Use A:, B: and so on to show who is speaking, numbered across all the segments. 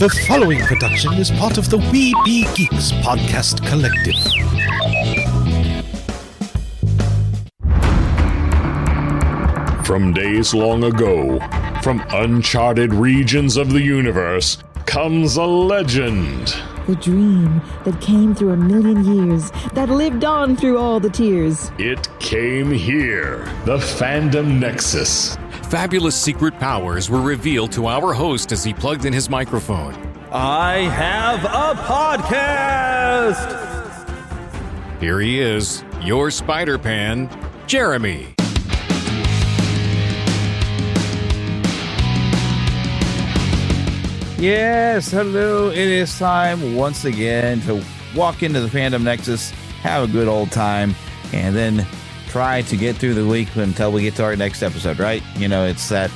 A: The following production is part of the We Be Geeks podcast collective.
B: From days long ago, from uncharted regions of the universe, comes a legend.
C: The dream that came through a million years, that lived on through all the tears.
B: It came here, the Fandom Nexus.
D: Fabulous secret powers were revealed to our host as he plugged in his microphone.
E: I have a podcast!
D: Here he is, your Spider-Pan, Jeremy.
E: Yes, hello. It is time once again to walk into the Fandom Nexus, have a good old time, and then try to get through the week until we get to our next episode, right? You know, it's that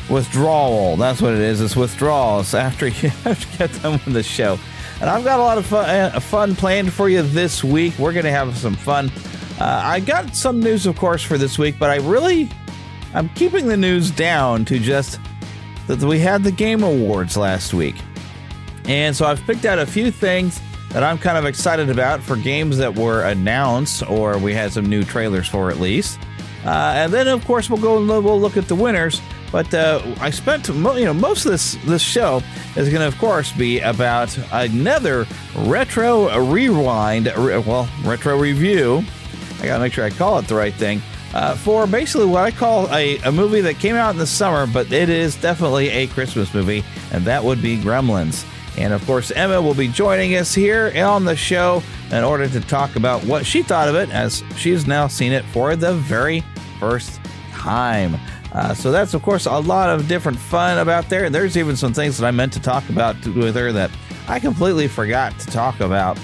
E: withdrawal. That's what it is. It's withdrawals after you have to get done with the show. And I've got a lot of fun planned for you this week. We're going to have some fun. I got some news, of course, for this week, but I'm keeping the news down to just that we had the Game Awards last week. And so I've picked out a few things that I'm kind of excited about for games that were announced or we had some new trailers for at least. And then, of course, we'll look at the winners. But I spent most of this show is going to, of course, be about another retro review. I got to make sure I call it the right thing. For basically what I call a movie that came out in the summer, but it is definitely a Christmas movie, and that would be Gremlins. And, of course, Emma will be joining us here on the show in order to talk about what she thought of it, as she's now seen it for the very first time. So that's, of course, a lot of different fun about there. And there's even some things that I meant to talk about with her that I completely forgot to talk about.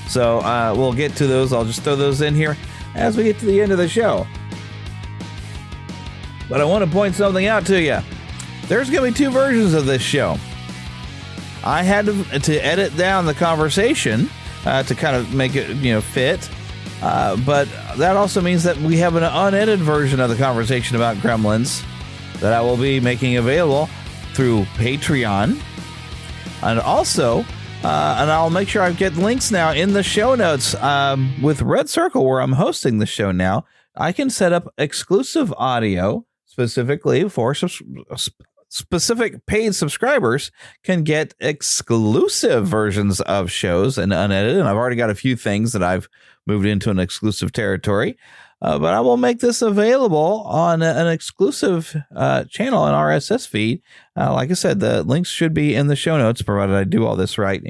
E: So we'll get to those. I'll just throw those in here as we get to the end of the show. But I want to point something out to you. There's going to be two versions of this show. I had to edit down the conversation to kind of make it, fit. But that also means that we have an unedited version of the conversation about Gremlins that I will be making available through Patreon. And also, and I'll make sure I get links now in the show notes with Red Circle, where I'm hosting the show now. I can set up exclusive audio specifically for specific paid subscribers can get exclusive versions of shows and unedited. And I've already got a few things that I've moved into an exclusive territory. But I will make this available on an exclusive channel and RSS feed. Like I said, the links should be in the show notes, provided I do all this right,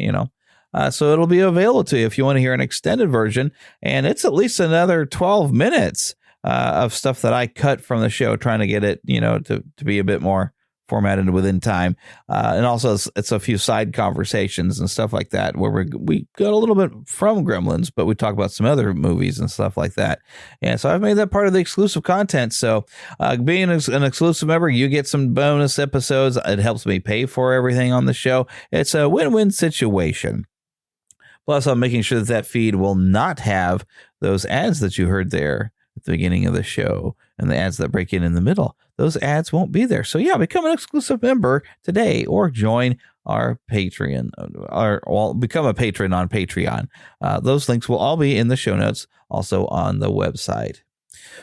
E: So it'll be available to you if you want to hear an extended version. And it's at least another 12 minutes of stuff that I cut from the show, trying to get it, to be a bit more formatted within time. And also it's a few side conversations and stuff like that where we got a little bit from Gremlins, but we talk about some other movies and stuff like that. And so I've made that part of the exclusive content. So being an exclusive member, you get some bonus episodes. It helps me pay for everything on the show. It's a win-win situation. Plus, I'm making sure that feed will not have those ads that you heard there at the beginning of the show and the ads that break in the middle. Those ads won't be there. So yeah, become an exclusive member today or join our Patreon or become a patron on Patreon. Those links will all be in the show notes, also on the website.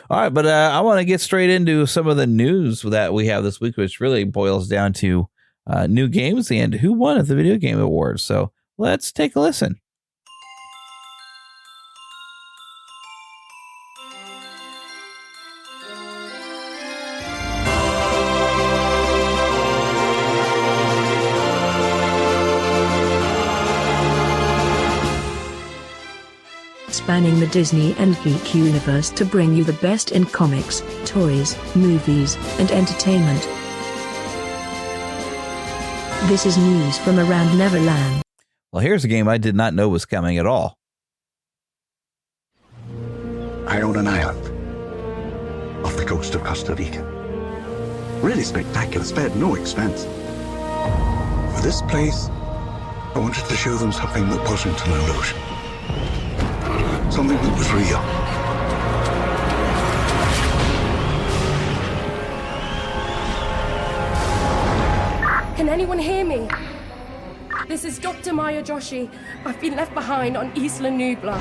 E: All right, but I want to get straight into some of the news that we have this week, which really boils down to new games and who won at the Video Game Awards. So let's take a listen.
F: Spanning the Disney and geek universe to bring you the best in comics, toys, movies, and entertainment. This is news from around Neverland.
E: Well, here's a game I did not know was coming at all.
G: I own an island off the coast of Costa Rica. Really spectacular, spared no expense. For this place, I wanted to show them something that wasn't an illusion. Something that was real.
H: Can anyone hear me? This is Dr. Maya Joshi. I've been left behind on Isla Nubla.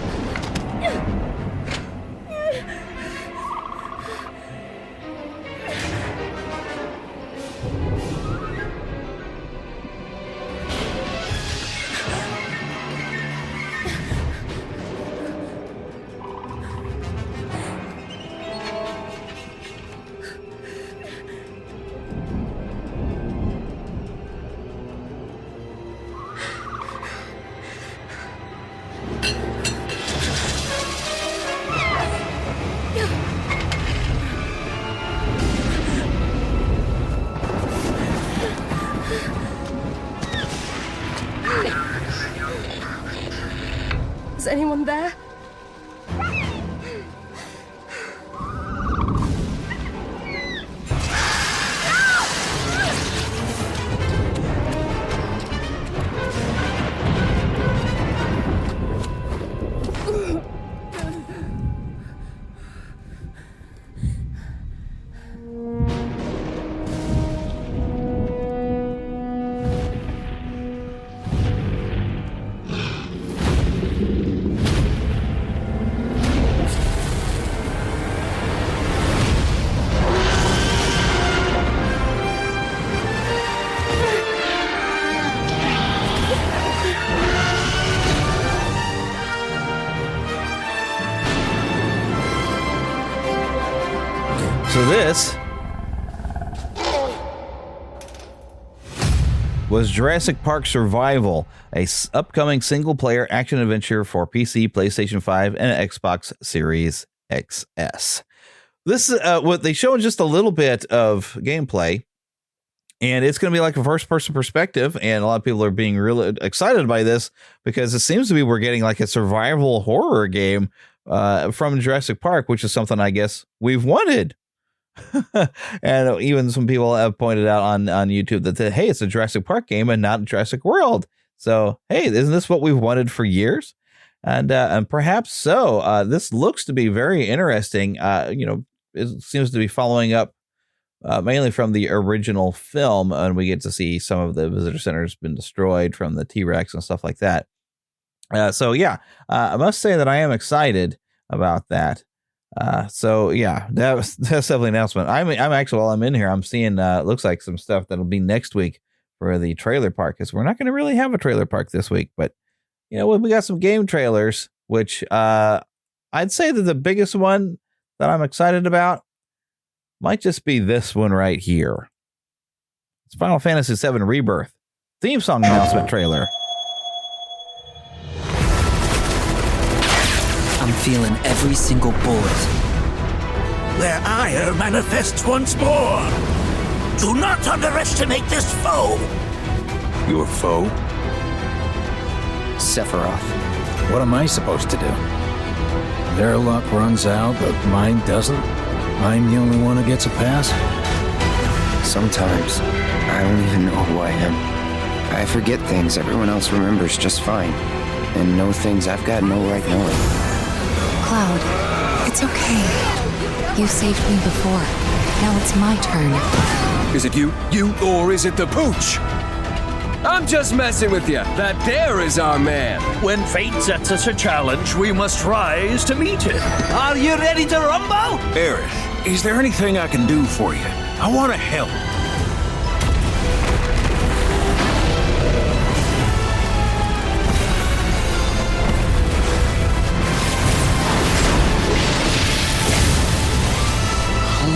H: Is anyone there?
E: So this was Jurassic Park Survival, a upcoming single-player action adventure for PC, PlayStation 5, and Xbox Series XS. This is what they showed just a little bit of gameplay, and it's going to be like a first-person perspective, and a lot of people are being really excited by this because it seems to be we're getting like a survival horror game from Jurassic Park, which is something I guess we've wanted. And even some people have pointed out on YouTube that hey, it's a Jurassic Park game and not Jurassic World. So hey, isn't this what we've wanted for years? And perhaps so. This looks to be very interesting. It seems to be following up mainly from the original film, and we get to see some of the visitor centers been destroyed from the T-Rex and stuff like that. So yeah, I must say that I am excited about that. So yeah, that's definitely an announcement. I'm actually, while I'm in here, I'm seeing looks like some stuff that'll be next week for the trailer park, because we're not going to really have a trailer park this week, but we got some game trailers, which I'd say that the biggest one that I'm excited about might just be this one right here. It's Final Fantasy VII Rebirth theme song announcement trailer.
I: I'm feeling every single bullet.
J: Their ire manifests once more. Do not underestimate this foe.
K: Your foe?
I: Sephiroth.
K: What am I supposed to do? Their luck runs out, but mine doesn't? I'm the only one who gets a pass?
I: Sometimes, I don't even know who I am. I forget things everyone else remembers just fine, and know things I've got no right knowing.
L: Cloud, it's okay. You saved me before. Now it's my turn.
M: Is it you, or is it the pooch? I'm just messing with you. That there is our man.
J: When fate sets us a challenge, we must rise to meet it. Are you ready to rumble?
K: Aerith, is there anything I can do for you? I want to help.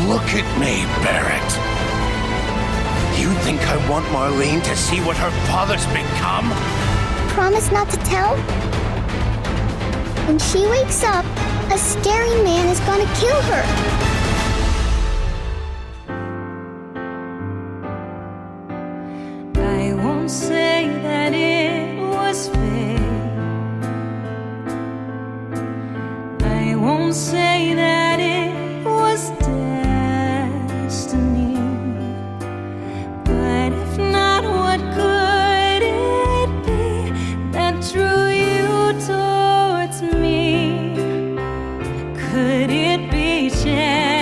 J: Look at me, Barrett. You think I want Marlene to see what her father's become?
N: Promise not to tell? When she wakes up, a scary man is gonna kill her.
O: I won't say that it was fate. I won't say that it was destiny. But if not, what could it be that drew you towards me? Could it be chance?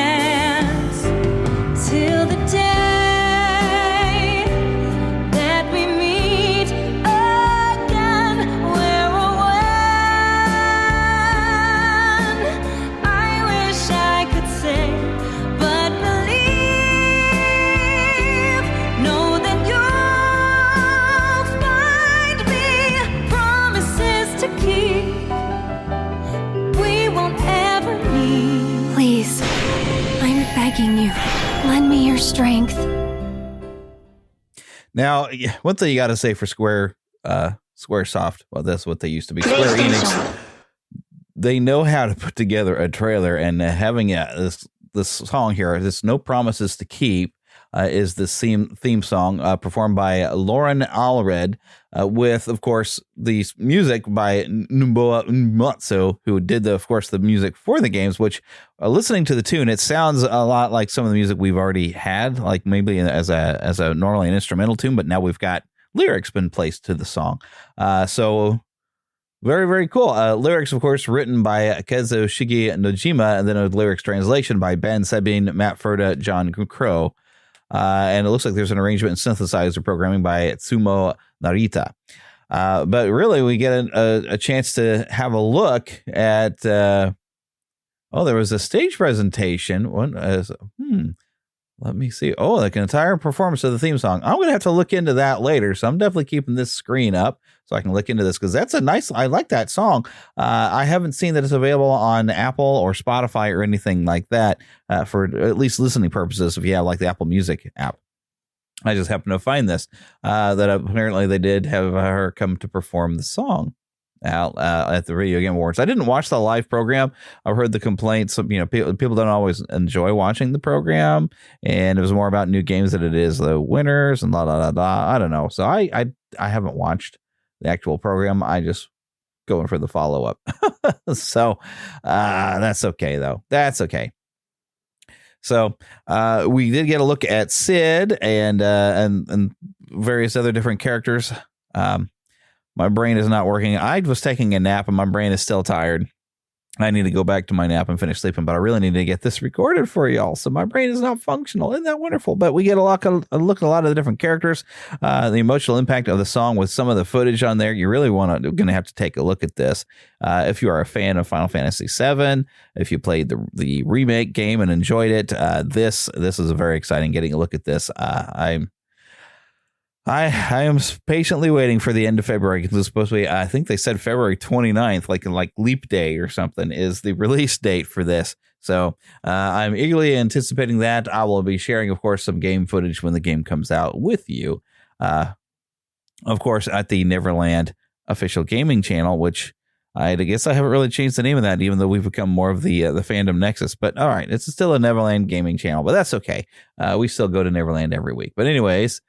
L: Lend me your strength.
E: Now, one thing you got to say for Squaresoft, well, that's what they used to be, Square Enix. They know how to put together a trailer, and having this song here, this "No Promises to Keep," is the theme song performed by Lauren Allred, with, of course, the music by Nobuo Uematsu, who did, of course, the music for the games, which, listening to the tune, it sounds a lot like some of the music we've already had, like maybe as a normally an instrumental tune, but now we've got lyrics been placed to the song. So very, very cool. Lyrics, of course, written by Kazushige Nojima, and then a lyrics translation by Ben Sabine, Matt Furta, John Crow. And it looks like there's an arrangement and synthesizer programming by Tsumo Narita. But really, we get a chance to have a look at. There was a stage presentation. Let me see. Oh, like an entire performance of the theme song. I'm going to have to look into that later. So I'm definitely keeping this screen up so I can look into this, because that's I like that song. I haven't seen that it's available on Apple or Spotify or anything like that for at least listening purposes. If you have like the Apple Music app. I just happened to find this, that apparently they did have her come to perform the song out at the Video Game Awards. I didn't watch the live program. I've heard the complaints. People don't always enjoy watching the program, and it was more about new games than it is the winners and I don't know. So I haven't watched the actual program. I just going for the follow up. So that's okay though. That's okay. So we did get a look at Sid and various other different characters. My brain is not working. I was taking a nap and my brain is still tired. I need to go back to my nap and finish sleeping, but I really need to get this recorded for y'all. So my brain is not functional. Isn't that wonderful? But we get a look at a lot of the different characters, the emotional impact of the song with some of the footage on there. You really going to have to take a look at this. If you are a fan of Final Fantasy VII, if you played the remake game and enjoyed it, this is very exciting. Getting a look at this. I am patiently waiting for the end of February, because it's supposed to be, I think they said February 29th, like Leap Day or something, is the release date for this. So I'm eagerly anticipating that. I will be sharing, of course, some game footage when the game comes out with you. Of course, at the Neverland official gaming channel, which I guess I haven't really changed the name of that, even though we've become more of the Fandom Nexus. But all right, it's still a Neverland gaming channel, but that's okay. We still go to Neverland every week. But anyways,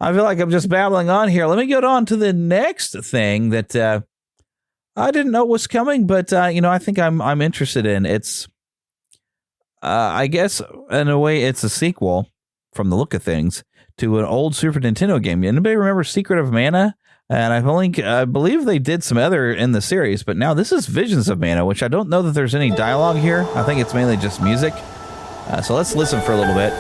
E: I feel like I'm just babbling on here. Let me get on to the next thing that I didn't know was coming, but I think I'm interested in. It's I guess in a way it's a sequel from the look of things to an old Super Nintendo game. Anybody remember Secret of Mana? And I believe they did some other in the series, but now this is Visions of Mana, which I don't know that there's any dialogue here. I think it's mainly just music. So let's listen for a little bit.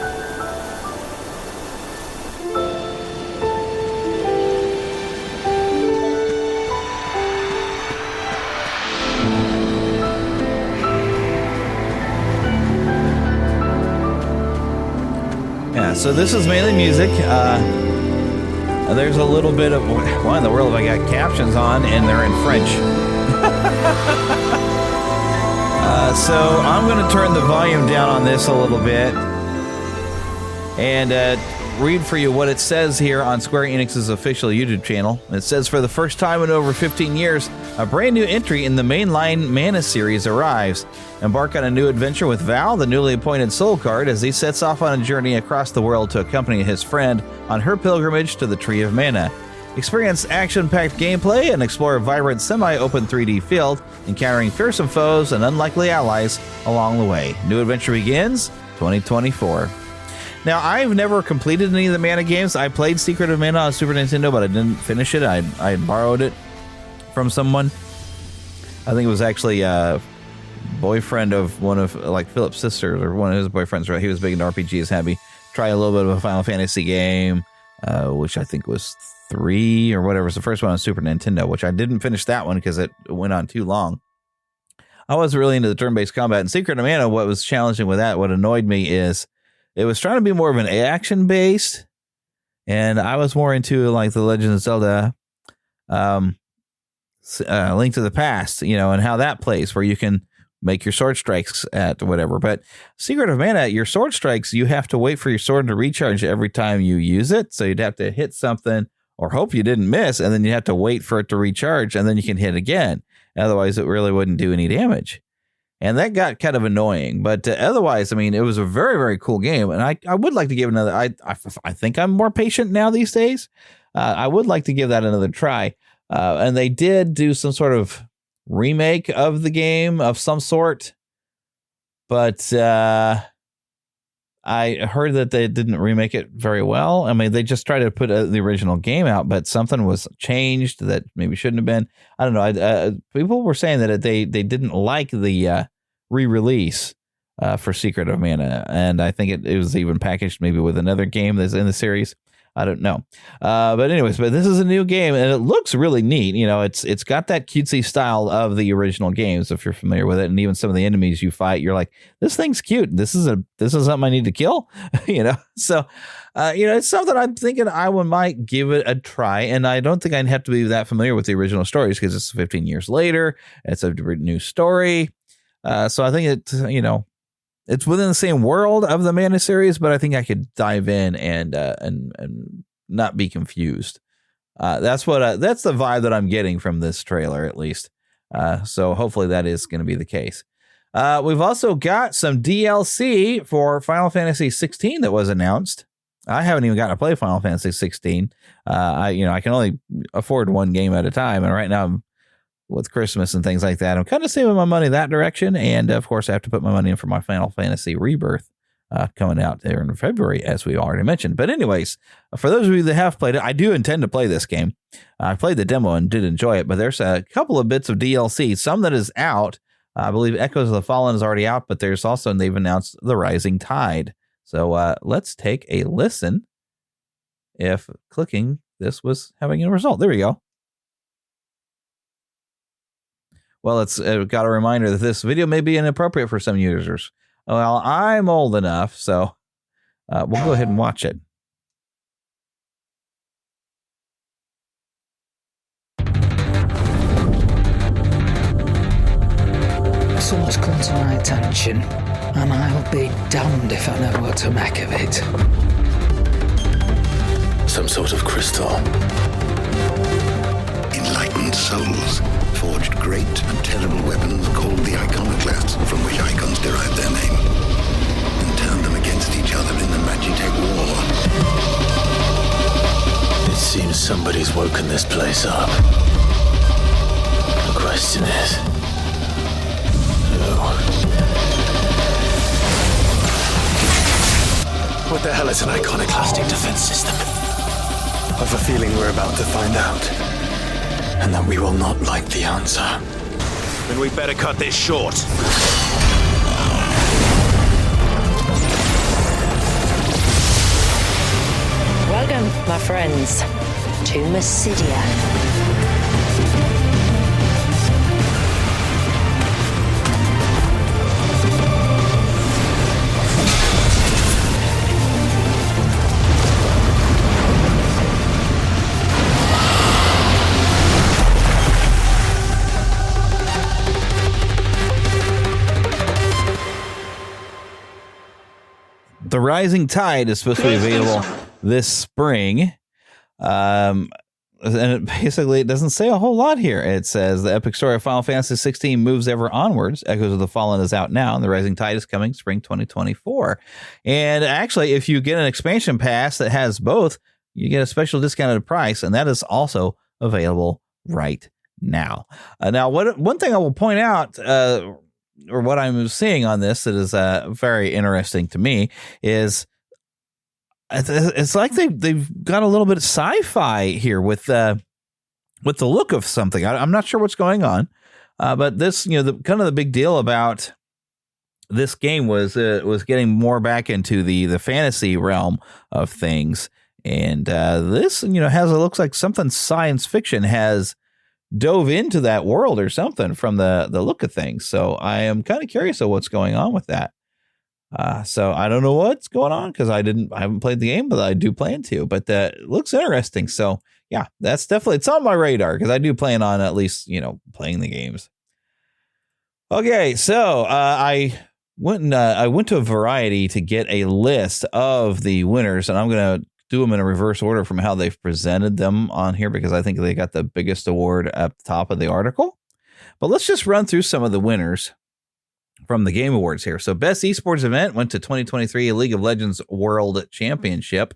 E: So this is mainly music. There's a little bit of, why in the world have I got captions on and they're in French? So I'm going to turn the volume down on this a little bit and read for you what it says here on Square Enix's official YouTube channel. It says, for the first time in over 15 years, a brand new entry in the mainline Mana series arrives. Embark on a new adventure with Val, the newly appointed Soul Guard, as he sets off on a journey across the world to accompany his friend on her pilgrimage to the Tree of Mana. Experience action-packed gameplay and explore a vibrant semi-open 3D field, encountering fearsome foes and unlikely allies along the way. New adventure begins 2024. Now, I've never completed any of the Mana games. I played Secret of Mana on Super Nintendo, but I didn't finish it. I borrowed it from someone. I think it was actually boyfriend of one of Philip's sisters, or one of his boyfriends, right? He was big into RPGs, had me try a little bit of a Final Fantasy game, which I think was 3 or whatever. It's the first one on Super Nintendo, which I didn't finish that one because it went on too long. I wasn't really into the turn-based combat. In Secret of Mana, what was challenging with that, what annoyed me is it was trying to be more of an action-based, and I was more into like the Legend of Zelda Link to the Past, and how that plays, where you can make your sword strikes at whatever. But Secret of Mana, your sword strikes, you have to wait for your sword to recharge every time you use it. So you'd have to hit something or hope you didn't miss, and then you have to wait for it to recharge, and then you can hit again. Otherwise, it really wouldn't do any damage. And that got kind of annoying. But otherwise, I mean, it was a very, very cool game. And I would like to give another. I think I'm more patient now these days. I would like to give that another try. And they did do some sort of remake of the game of some sort. But I heard that they didn't remake it very well. I mean, they just tried to put the original game out, but something was changed that maybe shouldn't have been. I don't know. People were saying that they didn't like the re-release for Secret of Mana, and I think it was even packaged maybe with another game that's in the series. I don't know. But anyways, this is a new game, and it looks really neat. You know, it's got that cutesy style of the original games, if you're familiar with it. And even some of the enemies you fight, you're like, this thing's cute. This is something I need to kill, you know? So, it's something I'm thinking I might give it a try. And I don't think I'd have to be that familiar with the original stories because it's 15 years later. It's a new story. So I think it's within the same world of the Mana series, but I think I could dive in and not be confused. That's the vibe that I'm getting from this trailer, at least. So hopefully that is going to be the case. We've also got some DLC for Final Fantasy 16 that was announced. I haven't even gotten to play Final Fantasy 16. I can only afford one game at a time, and right now with Christmas and things like that, I'm kind of saving my money that direction. And of course, I have to put my money in for my Final Fantasy Rebirth coming out there in February, as we already mentioned. But anyways, for those of you that have played it, I do intend to play this game. I played the demo and did enjoy it, but there's a couple of bits of DLC, some that is out. I believe Echoes of the Fallen is already out, but there's also, they've announced The Rising Tide. So let's take a listen if clicking this was having a result. There we go. Well, it's got a reminder that this video may be inappropriate for some users. Well, I'm old enough, so we'll go ahead and watch it.
P: Someone's come to my attention, and I'll be damned if I know what to make of it.
Q: Some sort of crystal.
G: Enlightened souls forged great and terrible weapons called the iconoclasts, from which icons derive their name, and turned them against each other in the Magitech War.
Q: It seems somebody's woken this place up. The question is, who? What the hell is an iconoclastic defense system? I've a feeling we're about to find out. And that we will not like the answer. Then we better cut this short.
R: Welcome, my friends, to Mysidia.
E: The Rising Tide is supposed to be available this spring. And it doesn't say a whole lot here. It says the epic story of Final Fantasy 16 moves ever onwards. Echoes of the Fallen is out now, and The Rising Tide is coming spring 2024. And actually, if you get an expansion pass that has both, you get a special discounted price, and that is also available right now. Now, one thing I will point out, or what I'm seeing on this that is very interesting to me, is it's like they've got a little bit of sci-fi here with the look of something. I'm not sure what's going on, but this, the big deal about this game was getting more back into the fantasy realm of things, and this looks like something science fiction has dove into that world or something from the look of things. So I am kind of curious of what's going on with that. So I don't know what's going on because I haven't played the game, but I do plan to. But it looks interesting. So yeah, that's definitely, it's on my radar because I do plan on at least playing the games. Okay, so I went to a Variety to get a list of the winners, and I'm going to do them in a reverse order from how they've presented them on here because I think they got the biggest award at the top of the article. But let's just run through some of the winners from the Game Awards here. So Best Esports Event went to 2023 League of Legends World Championship.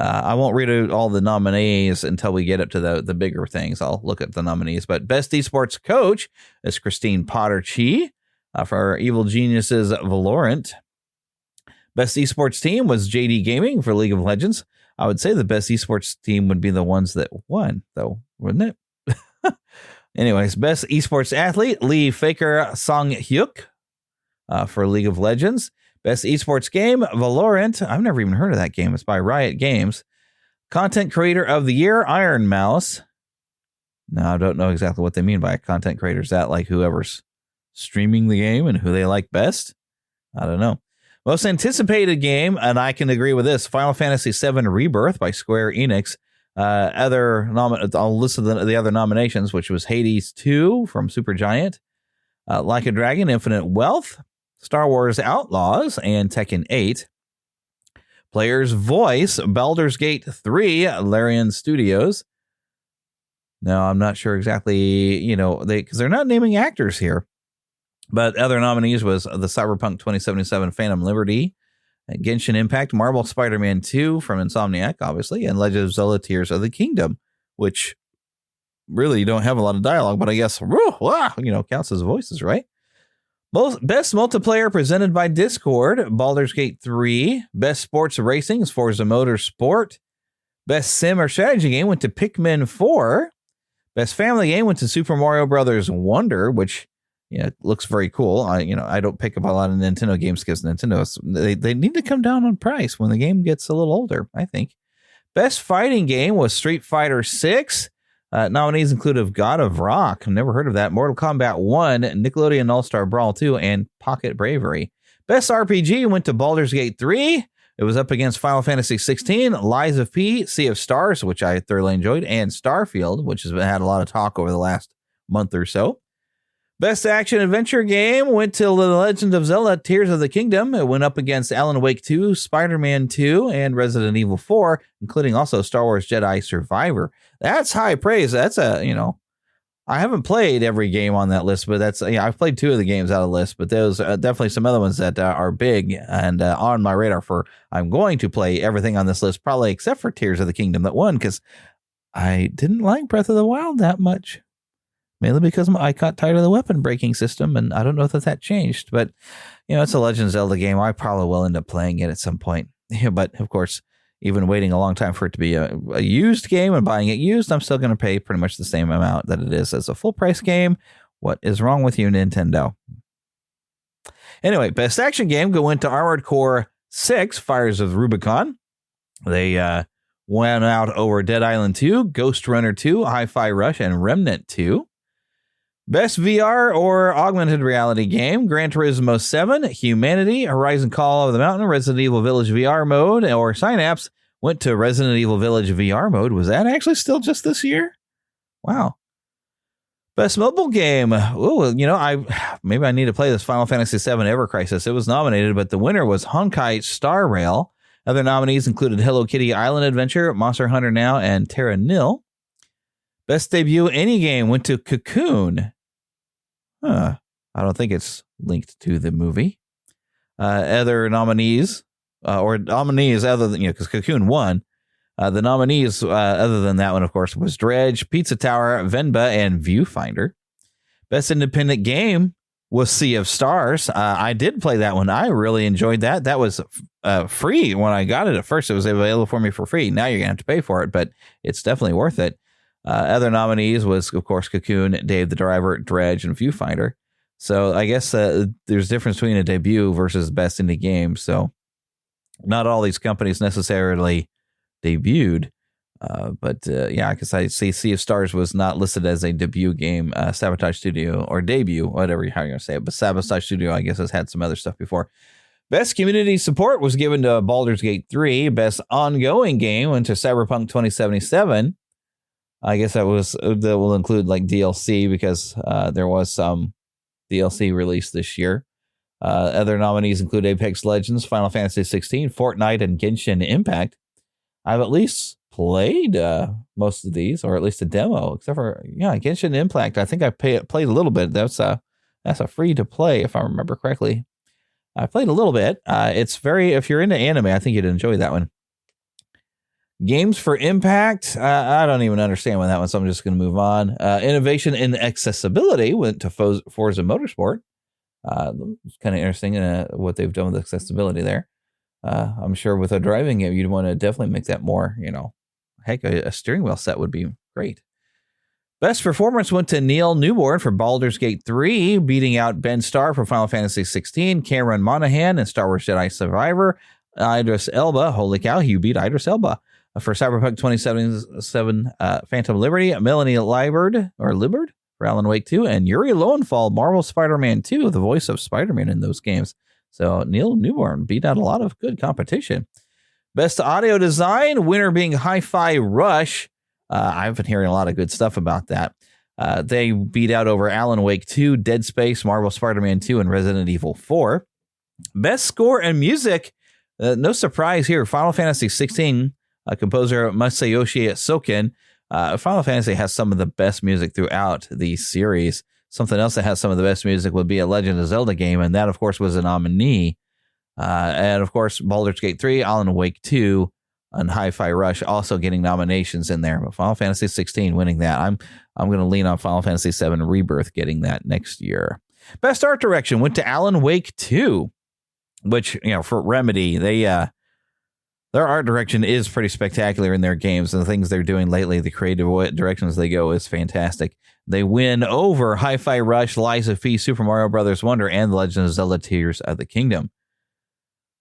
E: I won't read out all the nominees until we get up to the bigger things. I'll look at the nominees. But Best Esports Coach is Christine Potter-Chi for Evil Geniuses Valorant. Best Esports Team was JD Gaming for League of Legends. I would say the best esports team would be the ones that won, though, wouldn't it? Anyways, Best Esports Athlete, Lee Faker Song-hyuk for League of Legends. Best Esports Game, Valorant. I've never even heard of that game. It's by Riot Games. Content Creator of the Year, Iron Mouse. Now, I don't know exactly what they mean by content creator. Is that like whoever's streaming the game and who they like best? I don't know. Most anticipated game, and I can agree with this, Final Fantasy VII Rebirth by Square Enix. I'll list the other nominations, which was Hades 2 from Supergiant, Like a Dragon, Infinite Wealth, Star Wars Outlaws, and Tekken 8. Player's Voice, Baldur's Gate 3, Larian Studios. No, I'm not sure exactly, because they're not naming actors here. But other nominees was the Cyberpunk 2077 Phantom Liberty, Genshin Impact, Marvel Spider-Man 2 from Insomniac, obviously, and Legend of Zelda Tears of the Kingdom, which really you don't have a lot of dialogue, but I guess, counts as voices, right? Best Multiplayer presented by Discord, Baldur's Gate 3. Best Sports Racing is Forza Motorsport. Best Sim or Strategy Game went to Pikmin 4. Best Family Game went to Super Mario Brothers Wonder, which it looks very cool. I don't pick up a lot of Nintendo games because Nintendo, they need to come down on price when the game gets a little older, I think. Best Fighting Game was Street Fighter 6. Nominees included God of Rock, never heard of that, Mortal Kombat 1, Nickelodeon All-Star Brawl 2, and Pocket Bravery. Best RPG went to Baldur's Gate 3. It was up against Final Fantasy 16, Lies of P, Sea of Stars, which I thoroughly enjoyed, and Starfield, which has had a lot of talk over the last month or so. Best Action Adventure Game went to The Legend of Zelda Tears of the Kingdom. It went up against Alan Wake 2, Spider-Man 2, and Resident Evil 4, including also Star Wars Jedi Survivor. That's high praise. That's I haven't played every game on that list, but I've played 2 of the games out of the list, but there's definitely some other ones that are big and on my radar for I'm going to play everything on this list, probably except for Tears of the Kingdom that won, because I didn't like Breath of the Wild that much. Mainly because I got tired of the weapon breaking system, and I don't know if that changed. But, it's a Legend of Zelda game. I probably will end up playing it at some point. But, of course, even waiting a long time for it to be a used game and buying it used, I'm still going to pay pretty much the same amount that it is as a full-price game. What is wrong with you, Nintendo? Anyway, Best Action Game went to Armored Core 6, Fires of Rubicon. They went out over Dead Island 2, Ghost Runner 2, Hi-Fi Rush, and Remnant 2. Best VR or augmented reality game, Gran Turismo 7, Humanity, Horizon Call of the Mountain, Resident Evil Village VR mode, or Synapse went to Resident Evil Village VR mode. Was that actually still just this year? Wow. Best mobile game. Oh, maybe I need to play this Final Fantasy VII Ever Crisis. It was nominated, but the winner was Honkai Star Rail. Other nominees included Hello Kitty Island Adventure, Monster Hunter Now, and Terra Nil. Best debut any game went to Cocoon. I don't think it's linked to the movie. Other nominees, other than, because Cocoon won. The nominees, other than that one, of course, was Dredge, Pizza Tower, Venba, and Viewfinder. Best independent game was Sea of Stars. I did play that one. I really enjoyed that. That was free when I got it at first. It was available for me for free. Now you're going to have to pay for it, but it's definitely worth it. Other nominees was, of course, Cocoon, Dave the Driver, Dredge, and Viewfinder. So I guess there's a difference between a debut versus best indie game. So not all these companies necessarily debuted. But I guess I see Sea of Stars was not listed as a debut game. Sabotage Studio, or debut, whatever how you're going to say it. But Sabotage Studio, I guess, has had some other stuff before. Best community support was given to Baldur's Gate 3. Best ongoing game went to Cyberpunk 2077. I guess that will include like DLC because there was some DLC released this year. Other nominees include Apex Legends, Final Fantasy 16, Fortnite, and Genshin Impact. I've at least played most of these, or at least a demo, except for Genshin Impact. I think I played a little bit. That's a free to play, if I remember correctly. I played a little bit. If you're into anime, I think you'd enjoy that one. Games for Impact. I don't even understand that one, so I'm just going to move on. Innovation in accessibility went to Forza Motorsport. It's kind of interesting what they've done with accessibility there. I'm sure with a driving game, you'd want to definitely make that more, heck, a steering wheel set would be great. Best performance went to Neil Newborn for Baldur's Gate 3, beating out Ben Starr for Final Fantasy 16, Cameron Monaghan in Star Wars Jedi Survivor, Idris Elba, holy cow, you beat Idris Elba, for Cyberpunk 2077 Phantom Liberty, Melanie Liburd for Alan Wake 2, and Yuri Lowenthal, Marvel Spider-Man 2, the voice of Spider-Man in those games. So Neil Newborn beat out a lot of good competition. Best audio design, winner being Hi-Fi Rush. I've been hearing a lot of good stuff about that. They beat out over Alan Wake 2, Dead Space, Marvel Spider-Man 2, and Resident Evil 4. Best score and music, no surprise here, Final Fantasy 16, composer Masayoshi Soken. Final Fantasy has some of the best music throughout the series. Something else that has some of the best music would be a Legend of Zelda game, and that, of course, was a nominee. And, of course, Baldur's Gate 3, Alan Wake 2, and Hi-Fi Rush also getting nominations in there. But Final Fantasy 16 winning that. I'm going to lean on Final Fantasy 7 Rebirth getting that next year. Best art direction went to Alan Wake 2, which, for Remedy, their art direction is pretty spectacular in their games, and the things they're doing lately, the creative directions they go is fantastic. They win over Hi-Fi Rush, Lies of P, Super Mario Bros. Wonder, and The Legend of Zelda Tears of the Kingdom.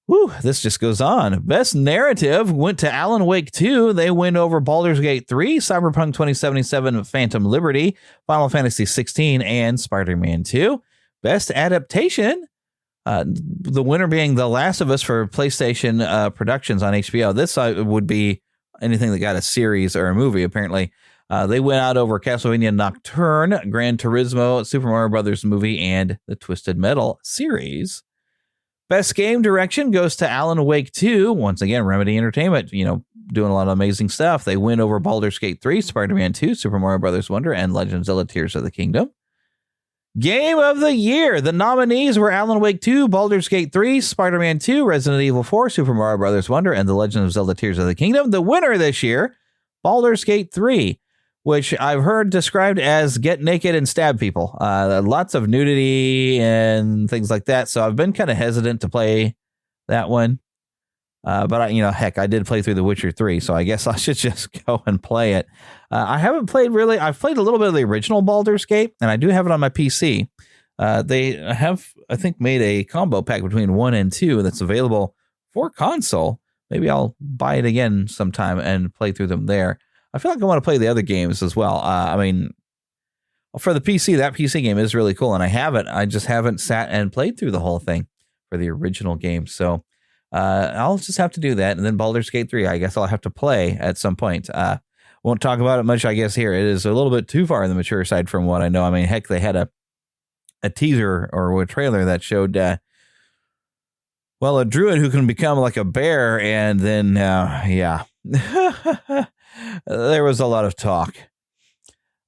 E: Whew, this just goes on. Best narrative went to Alan Wake 2. They win over Baldur's Gate 3, Cyberpunk 2077 Phantom Liberty, Final Fantasy 16, and Spider-Man 2. Best adaptation, the winner being The Last of Us for PlayStation Productions on HBO. This would be anything that got a series or a movie, apparently. They went out over Castlevania Nocturne, Gran Turismo, Super Mario Brothers movie, and the Twisted Metal series. Best game direction goes to Alan Wake 2. Once again, Remedy Entertainment, doing a lot of amazing stuff. They win over Baldur's Gate 3, Spider-Man 2, Super Mario Brothers Wonder, and Legend of Zelda Tears of the Kingdom. Game of the Year. The nominees were Alan Wake 2, Baldur's Gate 3, Spider-Man 2, Resident Evil 4, Super Mario Brothers Wonder, and The Legend of Zelda Tears of the Kingdom. The winner this year, Baldur's Gate 3, which I've heard described as get naked and stab people. Lots of nudity and things like that. So I've been kind of hesitant to play that one. But I did play through The Witcher 3, so I guess I should just go and play it. I haven't played really. I've played a little bit of the original Baldur's Gate, and I do have it on my PC. They have, I think, made a combo pack between 1 and 2 that's available for console. Maybe I'll buy it again sometime and play through them there. I feel like I want to play the other games as well. For the PC, that PC game is really cool, and I just haven't sat and played through the whole thing for the original game. So I'll just have to do that. And then Baldur's Gate 3, I guess I'll have to play at some point. Won't talk about it much, I guess, here. It is a little bit too far on the mature side from what I know. Heck, they had a teaser or a trailer that showed, a druid who can become like a bear, and then, there was a lot of talk.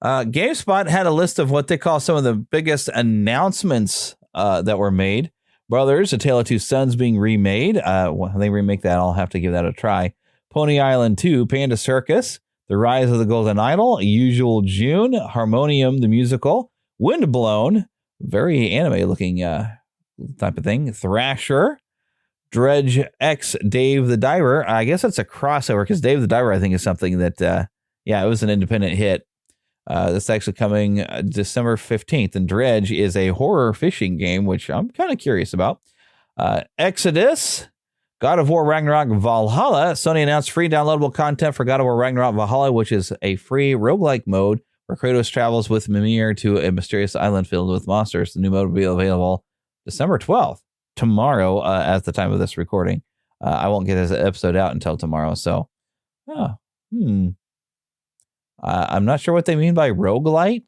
E: GameSpot had a list of what they call some of the biggest announcements that were made. Brothers, A Tale of Two Sons being remade. When they remake that, I'll have to give that a try. Pony Island 2, Panda Circus, The Rise of the Golden Idol, Usual June, Harmonium the Musical, Windblown, very anime-looking type of thing, Thrasher, Dredge X, Dave the Diver. I guess that's a crossover because Dave the Diver, I think, is something that, it was an independent hit. This is actually coming December 15th, and Dredge is a horror fishing game, which I'm kind of curious about. Exodus, God of War Ragnarok Valhalla. Sony announced free downloadable content for God of War Ragnarok Valhalla, which is a free roguelike mode where Kratos travels with Mimir to a mysterious island filled with monsters. The new mode will be available December 12th. Tomorrow, at the time of this recording. I won't get this episode out until tomorrow, so I'm not sure what they mean by roguelike,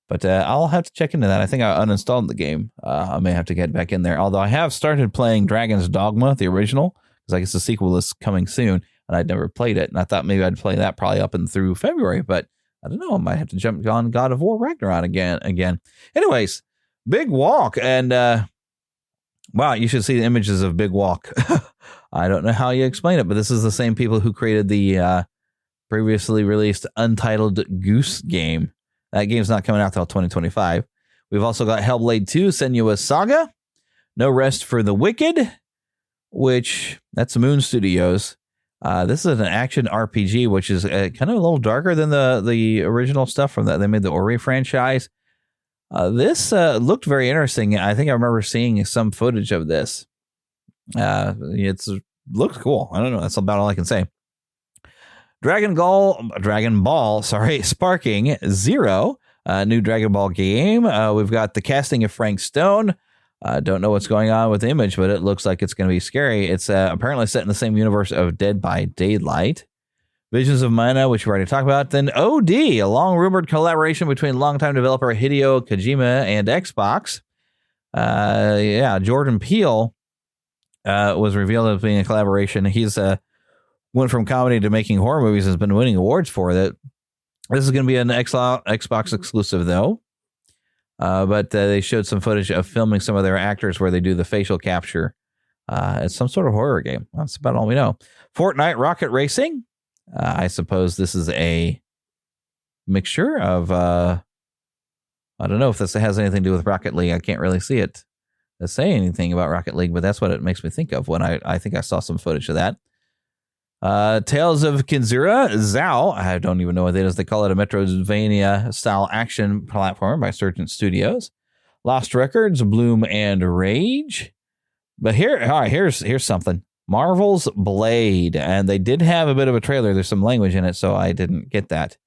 E: But I'll have to check into that. I think I uninstalled the game. I may have to get back in there. Although I have started playing Dragon's Dogma, the original, because I guess the sequel is coming soon, and I'd never played it. And I thought maybe I'd play that probably up and through February, but I don't know. I might have to jump on God of War Ragnarok again. Anyways, Big Walk. And wow, you should see the images of Big Walk. I don't know how you explain it, but this is the same people who created the previously released Untitled Goose game. That game's not coming out till 2025. We've also got Hellblade 2, Senua's Saga, No Rest for the Wicked, which that's Moon Studios. This is an action RPG, which is kind of a little darker than the original stuff from that. They made the Ori franchise. This looked very interesting. I think I remember seeing some footage of this. It looks cool. I don't know. That's about all I can say. Dragon Ball, Sparking Zero, new Dragon Ball game. We've got the casting of Frank Stone. Don't know what's going on with the image, but it looks like it's going to be scary. It's apparently set in the same universe of Dead by Daylight. Visions of Mana, which we already talked about. Then OD, a long-rumored collaboration between longtime developer Hideo Kojima and Xbox. Jordan Peele was revealed as being a collaboration. He's went from comedy to making horror movies, has been winning awards for that. This is going to be an Xbox exclusive, though. But they showed some footage of filming some of their actors where they do the facial capture. It's some sort of horror game. That's about all we know. Fortnite Rocket Racing. I suppose this is a mixture of, I don't know if this has anything to do with Rocket League. I can't really see it say anything about Rocket League, but that's what it makes me think of when I think I saw some footage of that. Tales of Kinzura Zao. I don't even know what that is. They call it a Metroidvania style action platform by Surgent Studios. Lost Records, Bloom and Rage. But here's something. Marvel's Blade, and they did have a bit of a trailer. There's some language in it, so I didn't get that.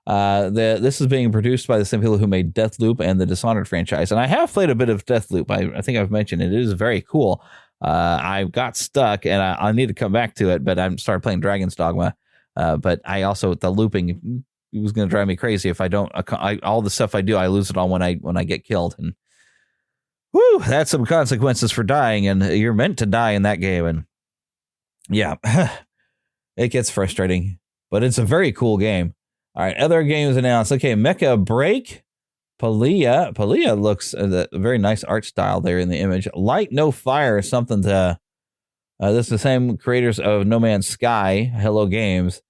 E: This is being produced by the same people who made Deathloop and the Dishonored franchise, and I have played a bit of Deathloop. I think I've mentioned it. It is very cool. I got stuck, and I need to come back to it, but I started playing Dragon's Dogma. But I also, the looping was going to drive me crazy if I don't. All the stuff I do, I lose it all when I get killed, and whoo, that's some consequences for dying, and you're meant to die in that game, and yeah, it gets frustrating, but it's a very cool game. All right, other games announced. Okay, Mecha Break. Palia looks a very nice art style there in the image. Light No Fire is something to. This is the same creators of No Man's Sky, Hello Games,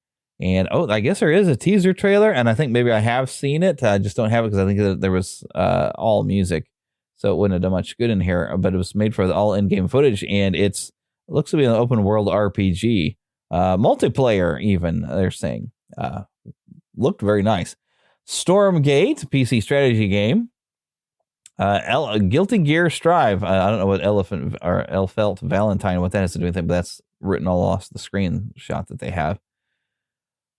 E: and I guess there is a teaser trailer, and I think maybe I have seen it. I just don't have it because I think that there was all music, so it wouldn't have done much good in here. But it was made for the all in-game footage, and it looks to be an open world RPG, multiplayer even. They're saying looked very nice. Stormgate, PC strategy game. Guilty Gear Strive. I don't know what Elfelt Valentine, what that has to do with it, but that's written all off the screenshot that they have.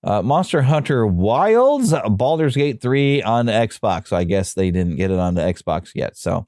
E: Monster Hunter Wilds, Baldur's Gate 3 on Xbox. So I guess they didn't get it on the Xbox yet. So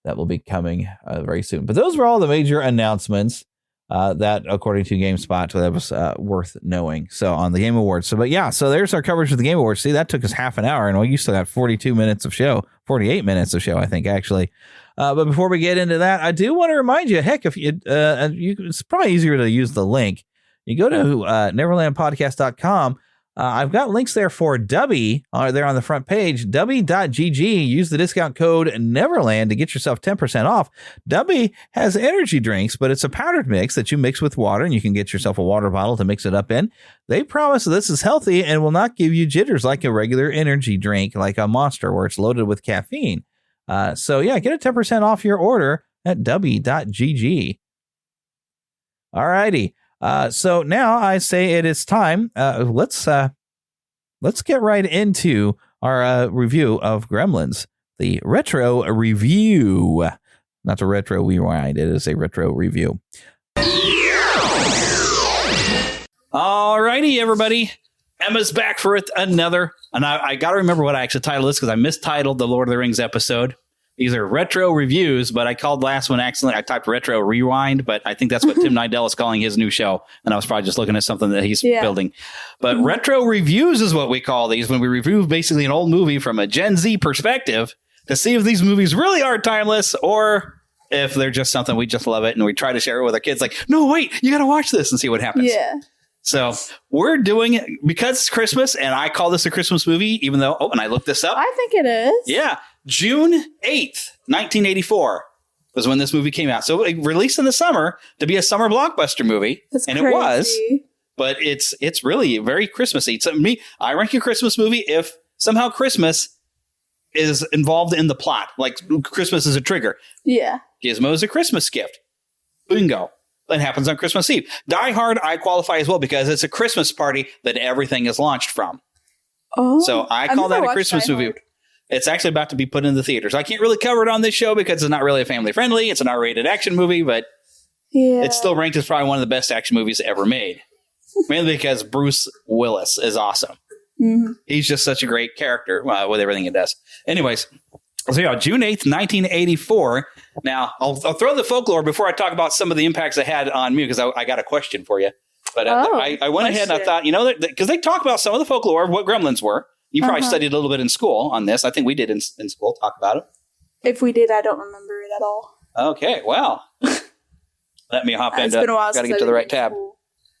E: that will be coming very soon. But those were all the major announcements that, according to GameSpot, that was worth knowing. So on the Game Awards. So, but yeah, so there's our coverage of the Game Awards. See, that took us half an hour, and we still got 48 minutes of show, I think, actually. But before we get into that, I do want to remind you, heck, if it's probably easier to use the link. You go to neverlandpodcast.com. I've got links there for Dubby there on the front page, Dubby.gg. Use the discount code Neverland to get yourself 10% off. Dubby has energy drinks, but it's a powdered mix that you mix with water, and you can get yourself a water bottle to mix it up in. They promise this is healthy and will not give you jitters like a regular energy drink, like a Monster, where it's loaded with caffeine. So yeah, get a 10% off your order at Dubby.gg. All righty. So now I say it is time. Let's get right into our review of Gremlins, the retro review, not the retro rewind. It is a retro review. All righty, everybody. Emma's back for another, and I got to remember what I actually titled this because I mistitled the Lord of the Rings episode.
S: These are retro reviews, but I called last one accidentally. I typed retro rewind, but I think that's what Tim Nidell is calling his new show. And I was probably just looking at something that he's building. But retro reviews is what we call these when we review basically an old movie from a Gen Z perspective to see if these movies really are timeless or if they're just something we just love it and we try to share it with our kids. Like, no, wait, you got to watch this and see what happens.
T: Yeah.
S: So we're doing it because it's Christmas, and I call this a Christmas movie, even though, and I looked this up.
T: I think it is.
S: Yeah. June 8th, 1984 was when this movie came out. So it released in the summer to be a summer blockbuster movie.
T: That's
S: and
T: crazy.
S: It was, but it's really very Christmassy. So I rank a Christmas movie if somehow Christmas is involved in the plot. Like Christmas is a trigger.
T: Yeah.
S: Gizmo is a Christmas gift. Bingo. That happens on Christmas Eve. Die Hard, I qualify as well because it's a Christmas party that everything is launched from.
T: Oh,
S: so I call that a Christmas movie. It's actually about to be put in the theaters. I can't really cover it on this show because it's not really a family friendly. It's an R-rated action movie, but it's still ranked as probably one of the best action movies ever made. Mainly because Bruce Willis is awesome.
T: Mm-hmm.
S: He's just such a great character with everything he does. Anyways, so yeah, June 8th, 1984. Now, I'll throw the folklore before I talk about some of the impacts it had on me because I got a question for you. But I went ahead and I thought, because they talk about some of the folklore of what Gremlins were. You probably studied a little bit in school on this. I think we did in school talk about it.
T: If we did, I don't remember it at all.
S: Okay, well, let me hop into.
T: It's been a while
S: Got to
T: since
S: get to the
T: I've
S: right
T: been in
S: tab.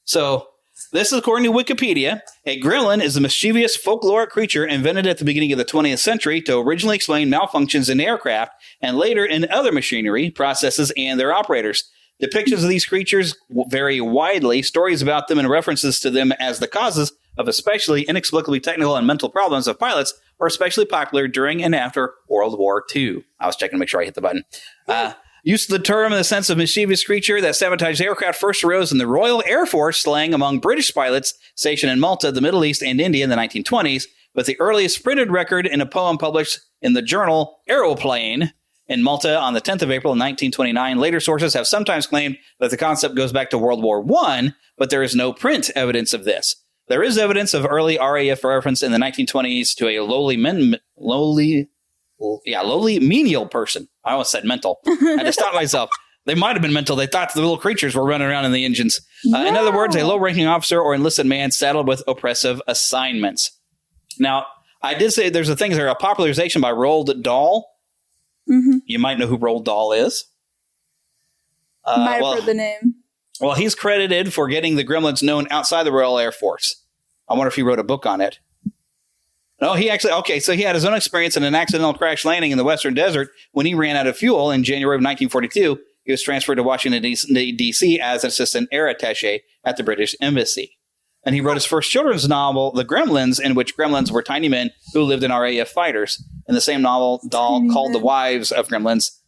S: So this is according to Wikipedia. A gremlin is a mischievous folkloric creature invented at the beginning of the 20th century to originally explain malfunctions in aircraft and later in other machinery, processes, and their operators. Depictions of these creatures vary widely. Stories about them and references to them as the causes of especially inexplicably technical and mental problems of pilots are especially popular during and after World War II. I was checking to make sure I hit the button. Use of the term in the sense of mischievous creature that sabotaged aircraft first arose in the Royal Air Force slang among British pilots stationed in Malta, the Middle East, and India in the 1920s, with the earliest printed record in a poem published in the journal Aeroplane in Malta on the 10th of April 1929. Later sources have sometimes claimed that the concept goes back to World War I, but there is no print evidence of this. There is evidence of early RAF reference in the 1920s to a lowly menial person. I almost said mental. I just thought myself, they might have been mental. They thought the little creatures were running around in the engines. In other words, a low-ranking officer or enlisted man saddled with oppressive assignments. Now, I did say there's a thing there, a popularization by Roald Dahl.
T: Mm-hmm.
S: You might know who Roald Dahl is.
T: Might have heard the name.
S: Well, he's credited for getting the Gremlins known outside the Royal Air Force. I wonder if he wrote a book on it. No, he actually, so he had his own experience in an accidental crash landing in the Western Desert when he ran out of fuel in January of 1942. He was transferred to Washington, D.C. as an assistant air attaché at the British Embassy. And he wrote his first children's novel, The Gremlins, in which gremlins were tiny men who lived in RAF fighters. In the same novel, Dahl called the wives of gremlins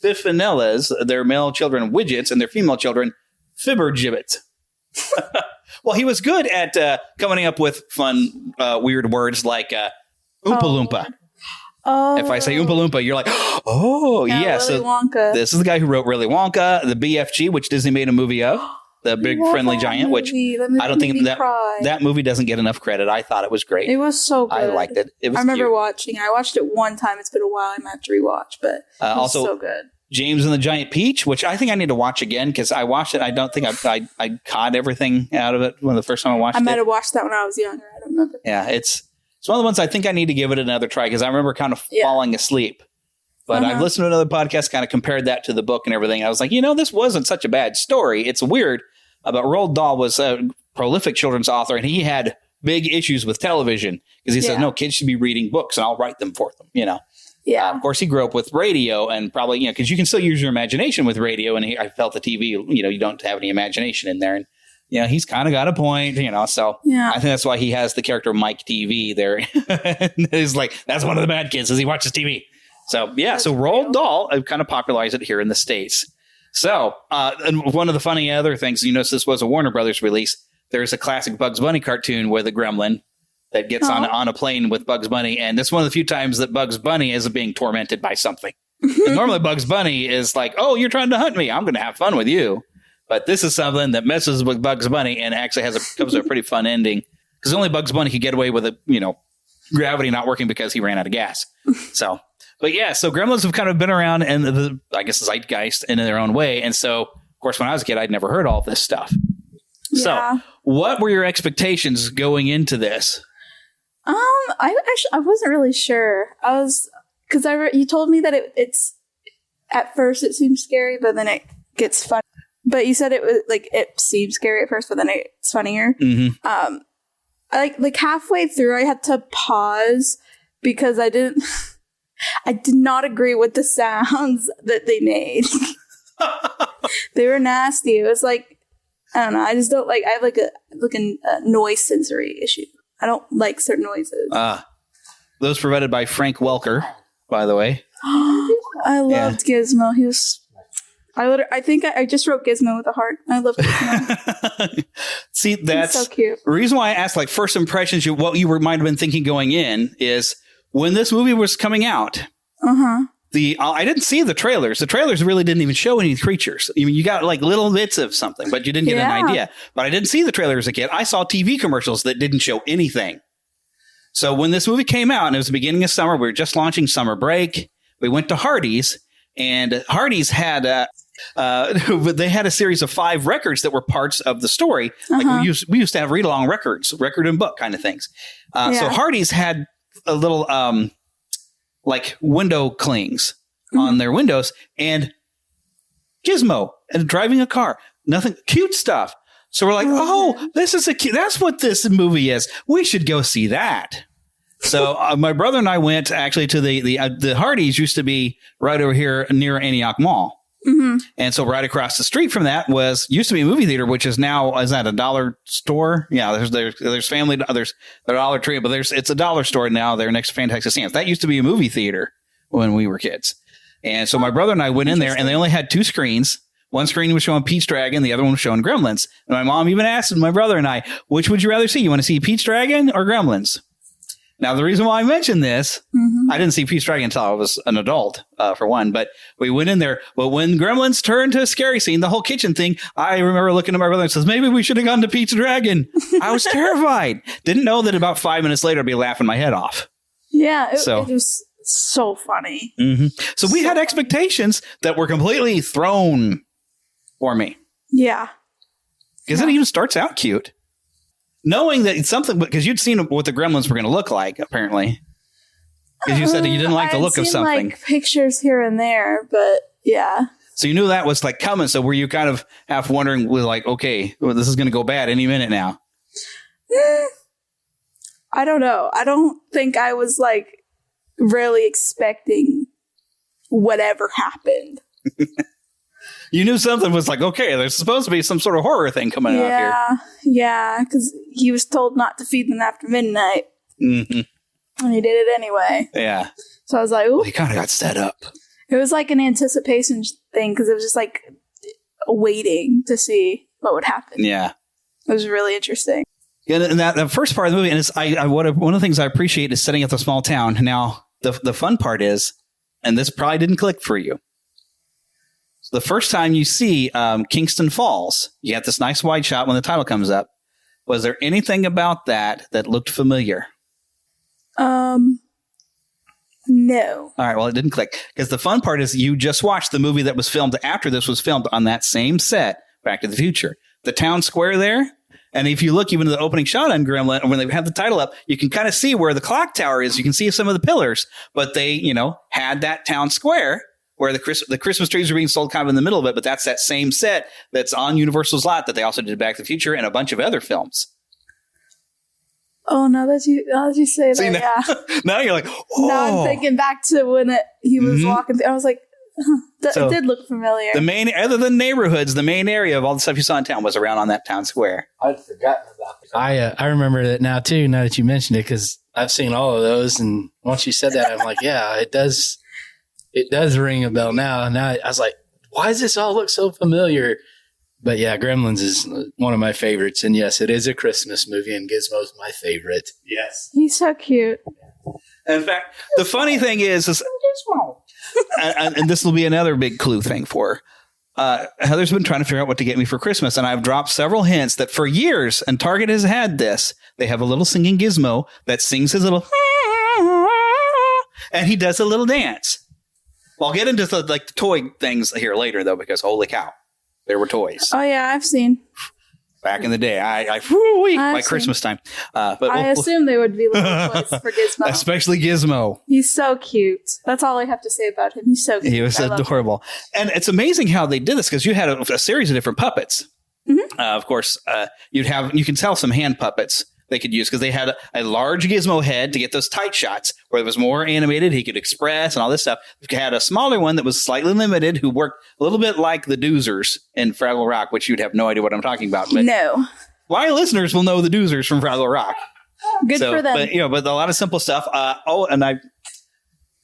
S: Fiffinellas, their male children Widgets, and their female children Fibbergibbet. Well, he was good at coming up with fun, weird words like Oompa Loompa.
T: Oh.
S: If I say Oompa Loompa, you're like, oh, yeah.
T: Willy Wonka.
S: This is the guy who wrote Willy Wonka, the BFG, which Disney made a movie of. The Big Friendly Giant, which I don't think that movie doesn't get enough credit. I thought it was great.
T: It was so good.
S: I liked it. It was
T: I remember
S: cute.
T: watching. I watched it one time. It's been a while. I might have to rewatch, but it was
S: also
T: so good.
S: James and the Giant Peach, which I think I need to watch again because I watched it. I don't think I caught everything out of it when the first time I watched it.
T: I might have watched that when I was younger. I don't remember.
S: Yeah, it's one of the ones I think I need to give it another try because I remember kind of falling asleep. But I've listened to another podcast, kind of compared that to the book and everything. I was like, this wasn't such a bad story. It's weird. But Roald Dahl was a prolific children's author, and he had big issues with television because he said, no, kids should be reading books, and I'll write them for them,
T: Yeah.
S: Of course, he grew up with radio and probably, because you can still use your imagination with radio, and I felt the TV, you don't have any imagination in there. And, he's kind of got a point, so I think that's why he has the character Mike TV there. He's like, that's one of the bad kids as he watches TV. So, so Roald Dahl kind of popularized it here in the States. So, and one of the funny other things, this was a Warner Brothers release. There's a classic Bugs Bunny cartoon with a gremlin that gets on a plane with Bugs Bunny. And it's one of the few times that Bugs Bunny is being tormented by something. Normally, Bugs Bunny is like, oh, you're trying to hunt me. I'm going to have fun with you. But this is something that messes with Bugs Bunny and actually comes to a pretty fun ending. Because only Bugs Bunny could get away with gravity not working because he ran out of gas. So, But yeah, so Gremlins have kind of been around in the zeitgeist in their own way. And so, of course, when I was a kid, I'd never heard all of this stuff.
T: Yeah.
S: So what were your expectations going into this?
T: I wasn't really sure. Because you told me that it's at first it seems scary, but then it gets fun. But you said it was like it seemed scary at first, but then it's funnier.
S: Mm-hmm.
T: Like halfway through, I had to pause because I did not agree with the sounds that they made. They were nasty. It was like, I don't know. I just don't like. I have like a noise sensory issue. I don't like certain noises.
S: Those provided by Frank Welker, by the way.
T: I loved Gizmo. He was. I think I just wrote Gizmo with a heart. I love Gizmo.
S: See, that's
T: so cute.
S: The reason why I asked, like, first impressions, what you might have been thinking going in is when this movie was coming out.
T: Uh-huh.
S: I didn't see the trailers. The trailers really didn't even show any creatures. I mean, you got like little bits of something, but you didn't get an idea. But I didn't see the trailers as a kid. I saw TV commercials that didn't show anything. So when this movie came out, and it was the beginning of summer, we were just launching summer break. We went to Hardee's, and Hardee's had they had a series of 5 records that were parts of the story. Like we used to have read-along records, record and book kind of things. So Hardee's had a little like window clings on their windows, and Gizmo and driving a car, nothing, cute stuff. So we're like, this is that's what this movie is. We should go see that. So my brother and I went actually to the Hardee's used to be right over here near Antioch Mall.
T: Mm-hmm.
S: And so right across the street from that used to be a movie theater, which is now, is that a dollar store? Yeah, there's Family, there's the Dollar Tree, but it's a dollar store now there next to Fantastic Sam's. That used to be a movie theater when we were kids. And so my brother and I went in there, and they only had 2 screens. One screen was showing Pete's Dragon, the other one was showing Gremlins. And my mom even asked my brother and I, which would you rather see? You want to see Pete's Dragon or Gremlins? Now, the reason why I mentioned this, I didn't see Pete's Dragon until I was an adult, for one, but we went in there. But when Gremlins turned to a scary scene, the whole kitchen thing, I remember looking at my brother and says, maybe we should have gone to Pete's Dragon. I was terrified. Didn't know that about 5 minutes later, I'd be laughing my head off.
T: Yeah, it was so funny.
S: Mm-hmm. So we had expectations that were completely thrown for me.
T: Yeah.
S: Because it even starts out cute. Knowing that it's something, because you'd seen what the Gremlins were going to look like, apparently. Because you said that you didn't like the look of something.
T: Like pictures here and there, but yeah.
S: So you knew that was like coming. So were you kind of half wondering, like, okay, well, this is going to go bad any minute now?
T: I don't know. I don't think I was like really expecting whatever happened.
S: You knew something was like, okay, there's supposed to be some sort of horror thing coming out here.
T: Yeah, because he was told not to feed them after midnight.
S: Mm-hmm.
T: And he did it anyway.
S: Yeah.
T: So I was like, ooh.
S: He kind of got set up.
T: It was like an anticipation thing because it was just like waiting to see what would happen.
S: Yeah.
T: It was really interesting.
S: Yeah, and that first part of the movie, and it's one of the things I appreciate is setting up the small town. Now, the fun part is, and this probably didn't click for you. The first time you see Kingston Falls, you got this nice wide shot when the title comes up. Was there anything about that looked familiar?
T: No.
S: All right, well, it didn't click. Because the fun part is you just watched the movie that was filmed after this was filmed on that same set, Back to the Future. The town square there, and if you look even at the opening shot on Gremlin, when they have the title up, you can kind of see where the clock tower is. You can see some of the pillars, but they, had that town square where the Christmas trees are being sold kind of in the middle of it, but that's that same set that's on Universal's lot that they also did Back to the Future and a bunch of other films.
T: Oh, now that you say that, yeah.
S: Now you're like, oh.
T: Now I'm thinking back to when he was walking through. I was like,
S: So
T: it did look familiar.
S: Other than neighborhoods, the main area of all the stuff you saw in town was around on that town square.
U: I'd forgotten about it. I remember that now too, now that you mentioned it, because I've seen all of those. And once you said that, I'm like, yeah, it does ring a bell now. Now I was like, why does this all look so familiar? But yeah, Gremlins is one of my favorites. And yes, it is a Christmas movie, and Gizmo's my favorite.
S: Yes.
T: He's so cute.
S: In fact, the funny thing is and this will be another big clue thing for her. Heather's been trying to figure out what to get me for Christmas, and I've dropped several hints that for years, and Target has had this, they have a little singing Gizmo that sings his little And he does a little dance. Well, I'll get into the toy things here later, though, because holy cow, there were toys.
T: Oh, yeah, I've seen.
S: Back in the day, by Christmas time. But
T: I assume they would be little toys for Gizmo.
S: Especially Gizmo.
T: He's so cute. That's all I have to say about him. He's so cute.
S: He was adorable. And it's amazing how they did this, because you had a series of different puppets. Of course, you can tell some hand puppets they could use, because they had a large Gizmo head to get those tight shots where it was more animated. He could express and all this stuff. You had a smaller one that was slightly limited, who worked a little bit like the Doozers in Fraggle Rock, which you'd have no idea what I'm talking about. But
T: no.
S: My listeners will know the Doozers from Fraggle Rock.
T: Good for them.
S: But a lot of simple stuff.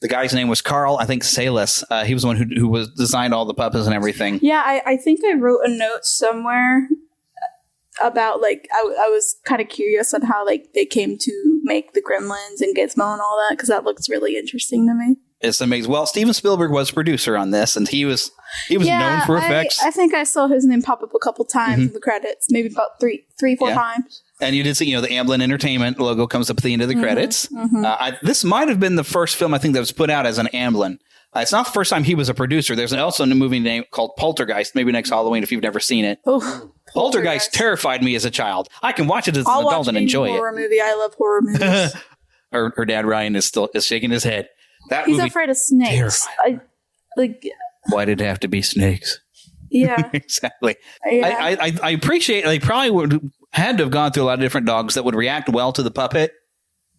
S: The guy's name was Carl, I think Salis. He was the one who was designed all the puppets and everything.
T: Yeah, I think I wrote a note somewhere about I was kind of curious on how they came to make the Gremlins and Gizmo and all that, because that looks really interesting to me.
S: It's amazing. Well, Steven Spielberg was producer on this, and he was known for effects.
T: I think I saw his name pop up a couple times in the credits, maybe about three, four times.
S: And you did see, the Amblin Entertainment logo comes up at the end of the credits. This might have been the first film I think that was put out as an Amblin. It's not the first time he was a producer. There's also a new movie name called Poltergeist, maybe next Halloween if you've never seen it. Poltergeist terrified me as a child. I can watch it as an adult and enjoy it.
T: Horror movie. I love horror movies.
S: Her dad Ryan is shaking his head.
T: He's afraid of snakes.
S: Why did it have to be snakes?
T: Yeah,
S: exactly.
T: Yeah.
S: I appreciate they probably had to have gone through a lot of different dogs that would react well to the puppet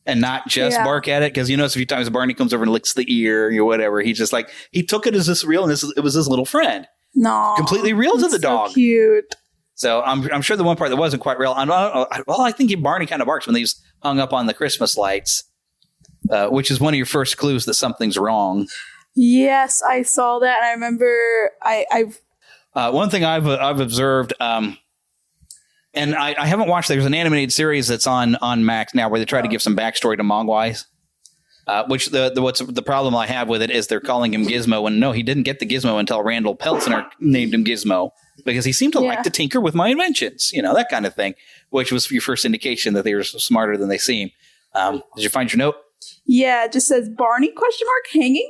S: and not just bark at it, because you notice a few times Barney comes over and licks the ear or whatever. He's just he took it as this real, and it was his little friend.
T: No,
S: completely real to the dog.
T: So cute.
S: So I'm sure the one part that wasn't quite real. I think Barney kind of barks when he's hung up on the Christmas lights, which is one of your first clues that something's wrong.
T: Yes, I saw that. And I remember
S: one thing I've observed, and I haven't watched. There's an animated series that's on Max now where they try to give some backstory to Mogwais. Which what's the problem I have with it is they're calling him Gizmo, and no, he didn't get the Gizmo until Randall Peltzner named him Gizmo, because he seemed to like to tinker with my inventions, that kind of thing, which was your first indication that they were smarter than they seem. Did you find your note?
T: Yeah, it just says Barney ? Hanging ?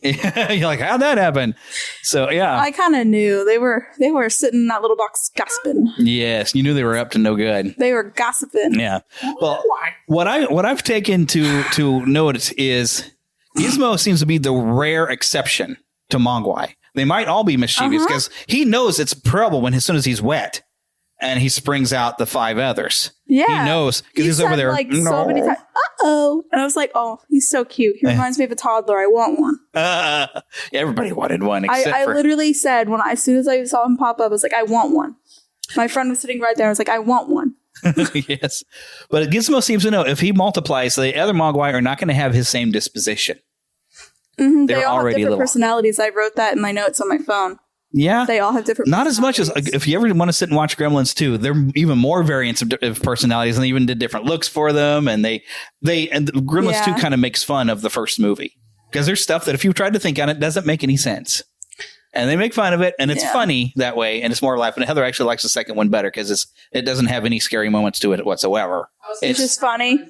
S: Yeah, you're like, how'd that happen? So yeah,
T: I kind of knew they were sitting in that little box gossiping.
S: Yes, you knew they were up to no good.
T: They were gossiping.
S: Yeah. Well, what I've taken to notice is Gizmo seems to be the rare exception to Mogwai. They might all be mischievous because he knows it's trouble as soon as he's wet. And he springs out the 5 others.
T: Yeah.
S: He knows because he's over there.
T: So many times. Uh-oh. And I was like, oh, he's so cute. He reminds me of a toddler. I want one.
S: Everybody wanted one.
T: I literally said, as soon as I saw him pop up, I was like, I want one. My friend was sitting right there. I was like, I want one.
S: Yes. But Gizmo seems to know if he multiplies, the other Mogwai are not going to have his same disposition.
T: Mm-hmm. They all have different personalities. I wrote that in my notes on my phone.
S: Yeah.
T: They all have different
S: Not as much as if you ever want to sit and watch Gremlins 2, there are even more variants of personalities, and they even did different looks for them. And the Gremlins 2 kind of makes fun of the first movie because there's stuff that if you tried to think on it doesn't make any sense. And they make fun of it, and it's funny that way, and it's more life. And Heather actually likes the second one better because it doesn't have any scary moments to it whatsoever.
T: It's just funny.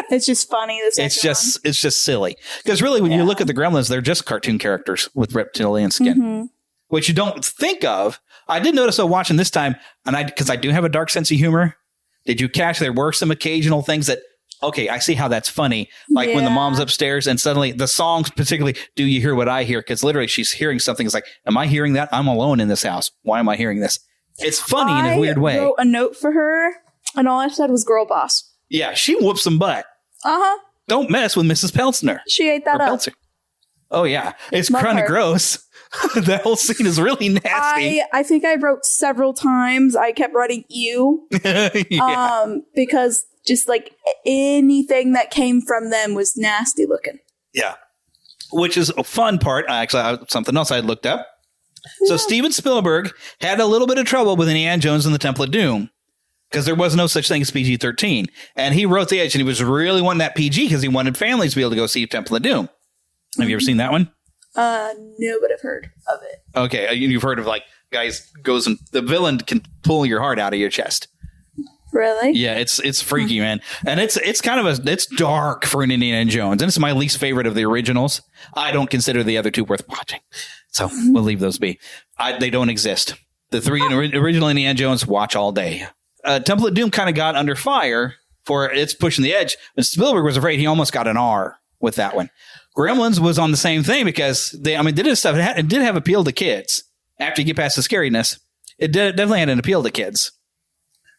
T: It's just funny.
S: It's just silly because really when you look at the Gremlins, they're just cartoon characters with reptilian skin, which you don't think of. I did notice watching this time, and because I do have a dark sense of humor. Did you catch there were some occasional things that I see how that's funny, like when the mom's upstairs and suddenly the songs, particularly "Do You Hear What I Hear?" Because literally she's hearing something. It's like, am I hearing that? I'm alone in this house. Why am I hearing this? It's funny in a weird way.
T: I wrote a note for her, and all I said was "girl boss."
S: Yeah, she whooped some butt. Don't mess with Mrs. Peltzner.
T: She ate that up.
S: Oh, yeah. It's kind of gross. That whole scene is really nasty.
T: I think I wrote several times. I kept writing "ew." Because just anything that came from them was nasty looking.
S: Yeah. Which is a fun part. Actually, something else I looked up. So Steven Spielberg had a little bit of trouble with Indiana Jones and the Temple of Doom. Because there was no such thing as PG-13. And he wrote the edge, and he was really wanting that PG because he wanted families to be able to go see Temple of Doom. Have you ever seen that one?
T: No, but I've heard of it.
S: Okay, you've heard of guys goes and the villain can pull your heart out of your chest.
T: Really?
S: Yeah, it's freaky, man. And it's kind of it's dark for an Indiana Jones. And it's my least favorite of the originals. I don't consider the other two worth watching. So we'll leave those be. They don't exist. The three original Indiana Jones, watch all day. Temple of Doom kind of got under fire for its pushing the edge. But Spielberg was afraid he almost got an R with that one. Gremlins was on the same thing because they did stuff. It did have appeal to kids. After you get past the scariness, it definitely had an appeal to kids.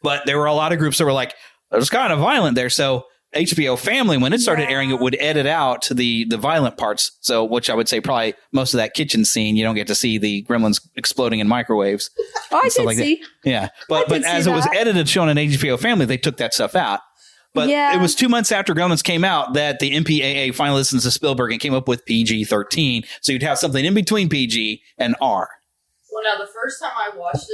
S: But there were a lot of groups that were like, it was kind of violent there. So HBO Family, when it started airing, it would edit out the violent parts. So, which I would say probably most of that kitchen scene, you don't get to see the gremlins exploding in microwaves.
T: Oh, I did see.
S: That. Yeah. But as it was edited, shown on HBO Family, they took that stuff out. But it was 2 months after Gremlins came out that the MPAA finally listened to Spielberg and came up with PG-13. So you'd have something in between PG and R.
A: Well, now, the first time I watched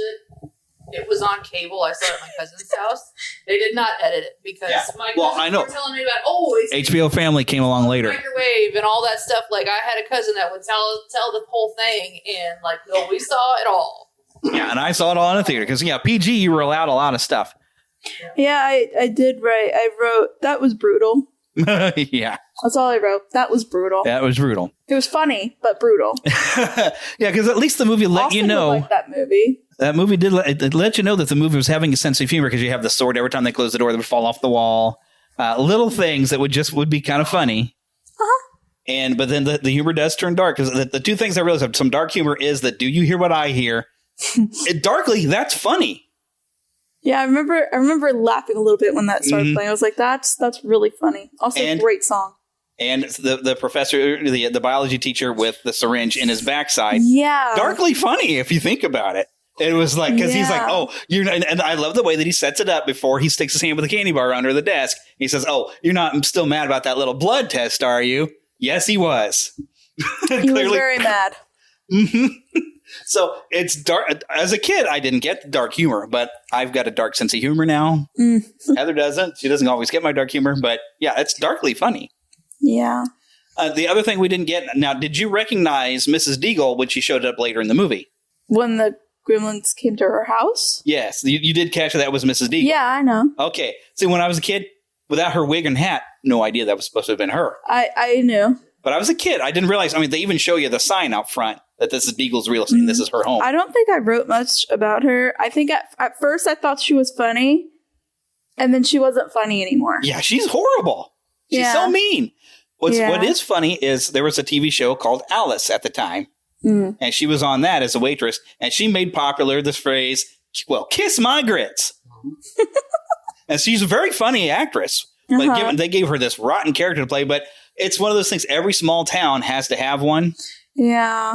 A: it was on cable. I saw it at my cousin's house. They did not edit it because my cousins were telling me about, it's
S: HBO Family came along later.
A: Microwave and all that stuff. Like, I had a cousin that would tell the whole thing, and, like, no, we saw it all.
S: Yeah, and I saw it all in the theater because, PG, you were allowed a lot of stuff.
T: Yeah, I did write. I wrote, that was brutal.
S: Yeah.
T: That's all I wrote. That was brutal.
S: That was brutal.
T: It was funny, but brutal.
S: Yeah, because at least the movie let you know.
T: Like that movie.
S: That movie did let you know that the movie was having a sense of humor because you have the sword every time they close the door that would fall off the wall. Little things that would be kind of funny. Uh-huh. But then the humor does turn dark because the two things I realized, some dark humor is that, do you hear what I hear? Darkly, that's funny.
T: Yeah, I remember laughing a little bit when that started playing. I was like, that's really funny. Also, great song. And
S: the professor, the biology teacher with the syringe in his backside.
T: Yeah.
S: Darkly funny if you think about it. It was like, because he's like, oh, you're not, and I love the way that he sets it up before he sticks his hand with a candy bar under the desk. He says, oh, you're not still mad about that little blood test, are you? Yes, he was.
T: He was very mad.
S: So it's dark. As a kid, I didn't get the dark humor, but I've got a dark sense of humor now. Heather doesn't. She doesn't always get my dark humor, but yeah, it's darkly funny.
T: Yeah.
S: The other thing we didn't get. Now, did you recognize Mrs. Deagle when she showed up later in the movie?
T: When the Gremlins came to her house?
S: Yes, you did catch that was Mrs. Deagle.
T: Yeah, I know.
S: Okay. See, when I was a kid, without her wig and hat, no idea that was supposed to have been her.
T: I knew.
S: But I was a kid. I didn't realize. They even show you the sign out front that this is Deagle's real estate. This is her home.
T: I don't think I wrote much about her. I think at first I thought she was funny, and then she wasn't funny anymore.
S: Yeah, she's horrible. She's so mean. What is funny is there was a TV show called Alice at the time, and she was on that as a waitress, and she made popular this phrase, well, kiss my grits. And she's a very funny actress, but they gave her this rotten character to play, but it's one of those things, every small town has to have one.
T: Yeah.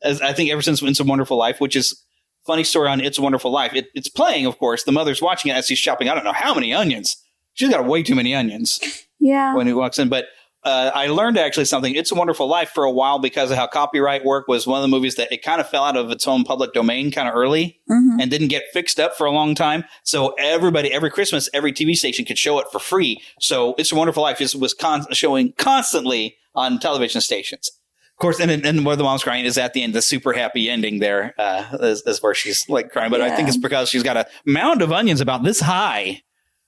S: As I think ever since It's a Wonderful Life, which is funny story on It's a Wonderful Life. It's playing, of course. The mother's watching it as she's shopping. I don't know how many onions. She's got way too many onions.
T: Yeah.
S: When he walks in. But I learned actually something. It's a Wonderful Life for a while because of how copyright work was one of the movies that it kind of fell out of its own public domain kind of early and didn't get fixed up for a long time. So everybody, every Christmas, every TV station could show it for free. So It's a Wonderful Life was showing constantly on television stations. Of course, and where the mom's crying is at the end, the super happy ending there is where she's like crying. But I think it's because she's got a mound of onions about this high.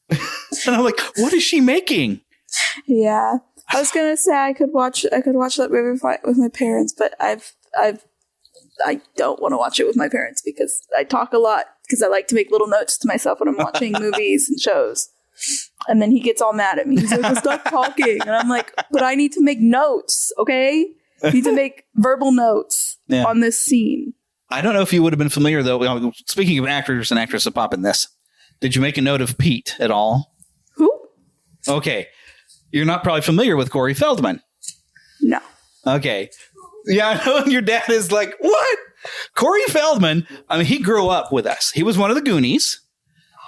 S: And I'm like, what is she making?
T: Yeah. I was gonna say I could watch that movie with my parents, but I don't want to watch it with my parents because I talk a lot because I like to make little notes to myself when I'm watching movies and shows. And then he gets all mad at me. He's like, well, stop talking. And I'm like, but I need to make notes, okay? I need to make verbal notes on this scene.
S: I don't know if you would have been familiar, though. Speaking of actors and actresses that pop in this, did you make a note of Pete at all?
T: Who?
S: Okay. You're not probably familiar with Corey Feldman.
T: No.
S: Okay. Yeah, I know your dad is like, what? Corey Feldman, he grew up with us. He was one of the Goonies.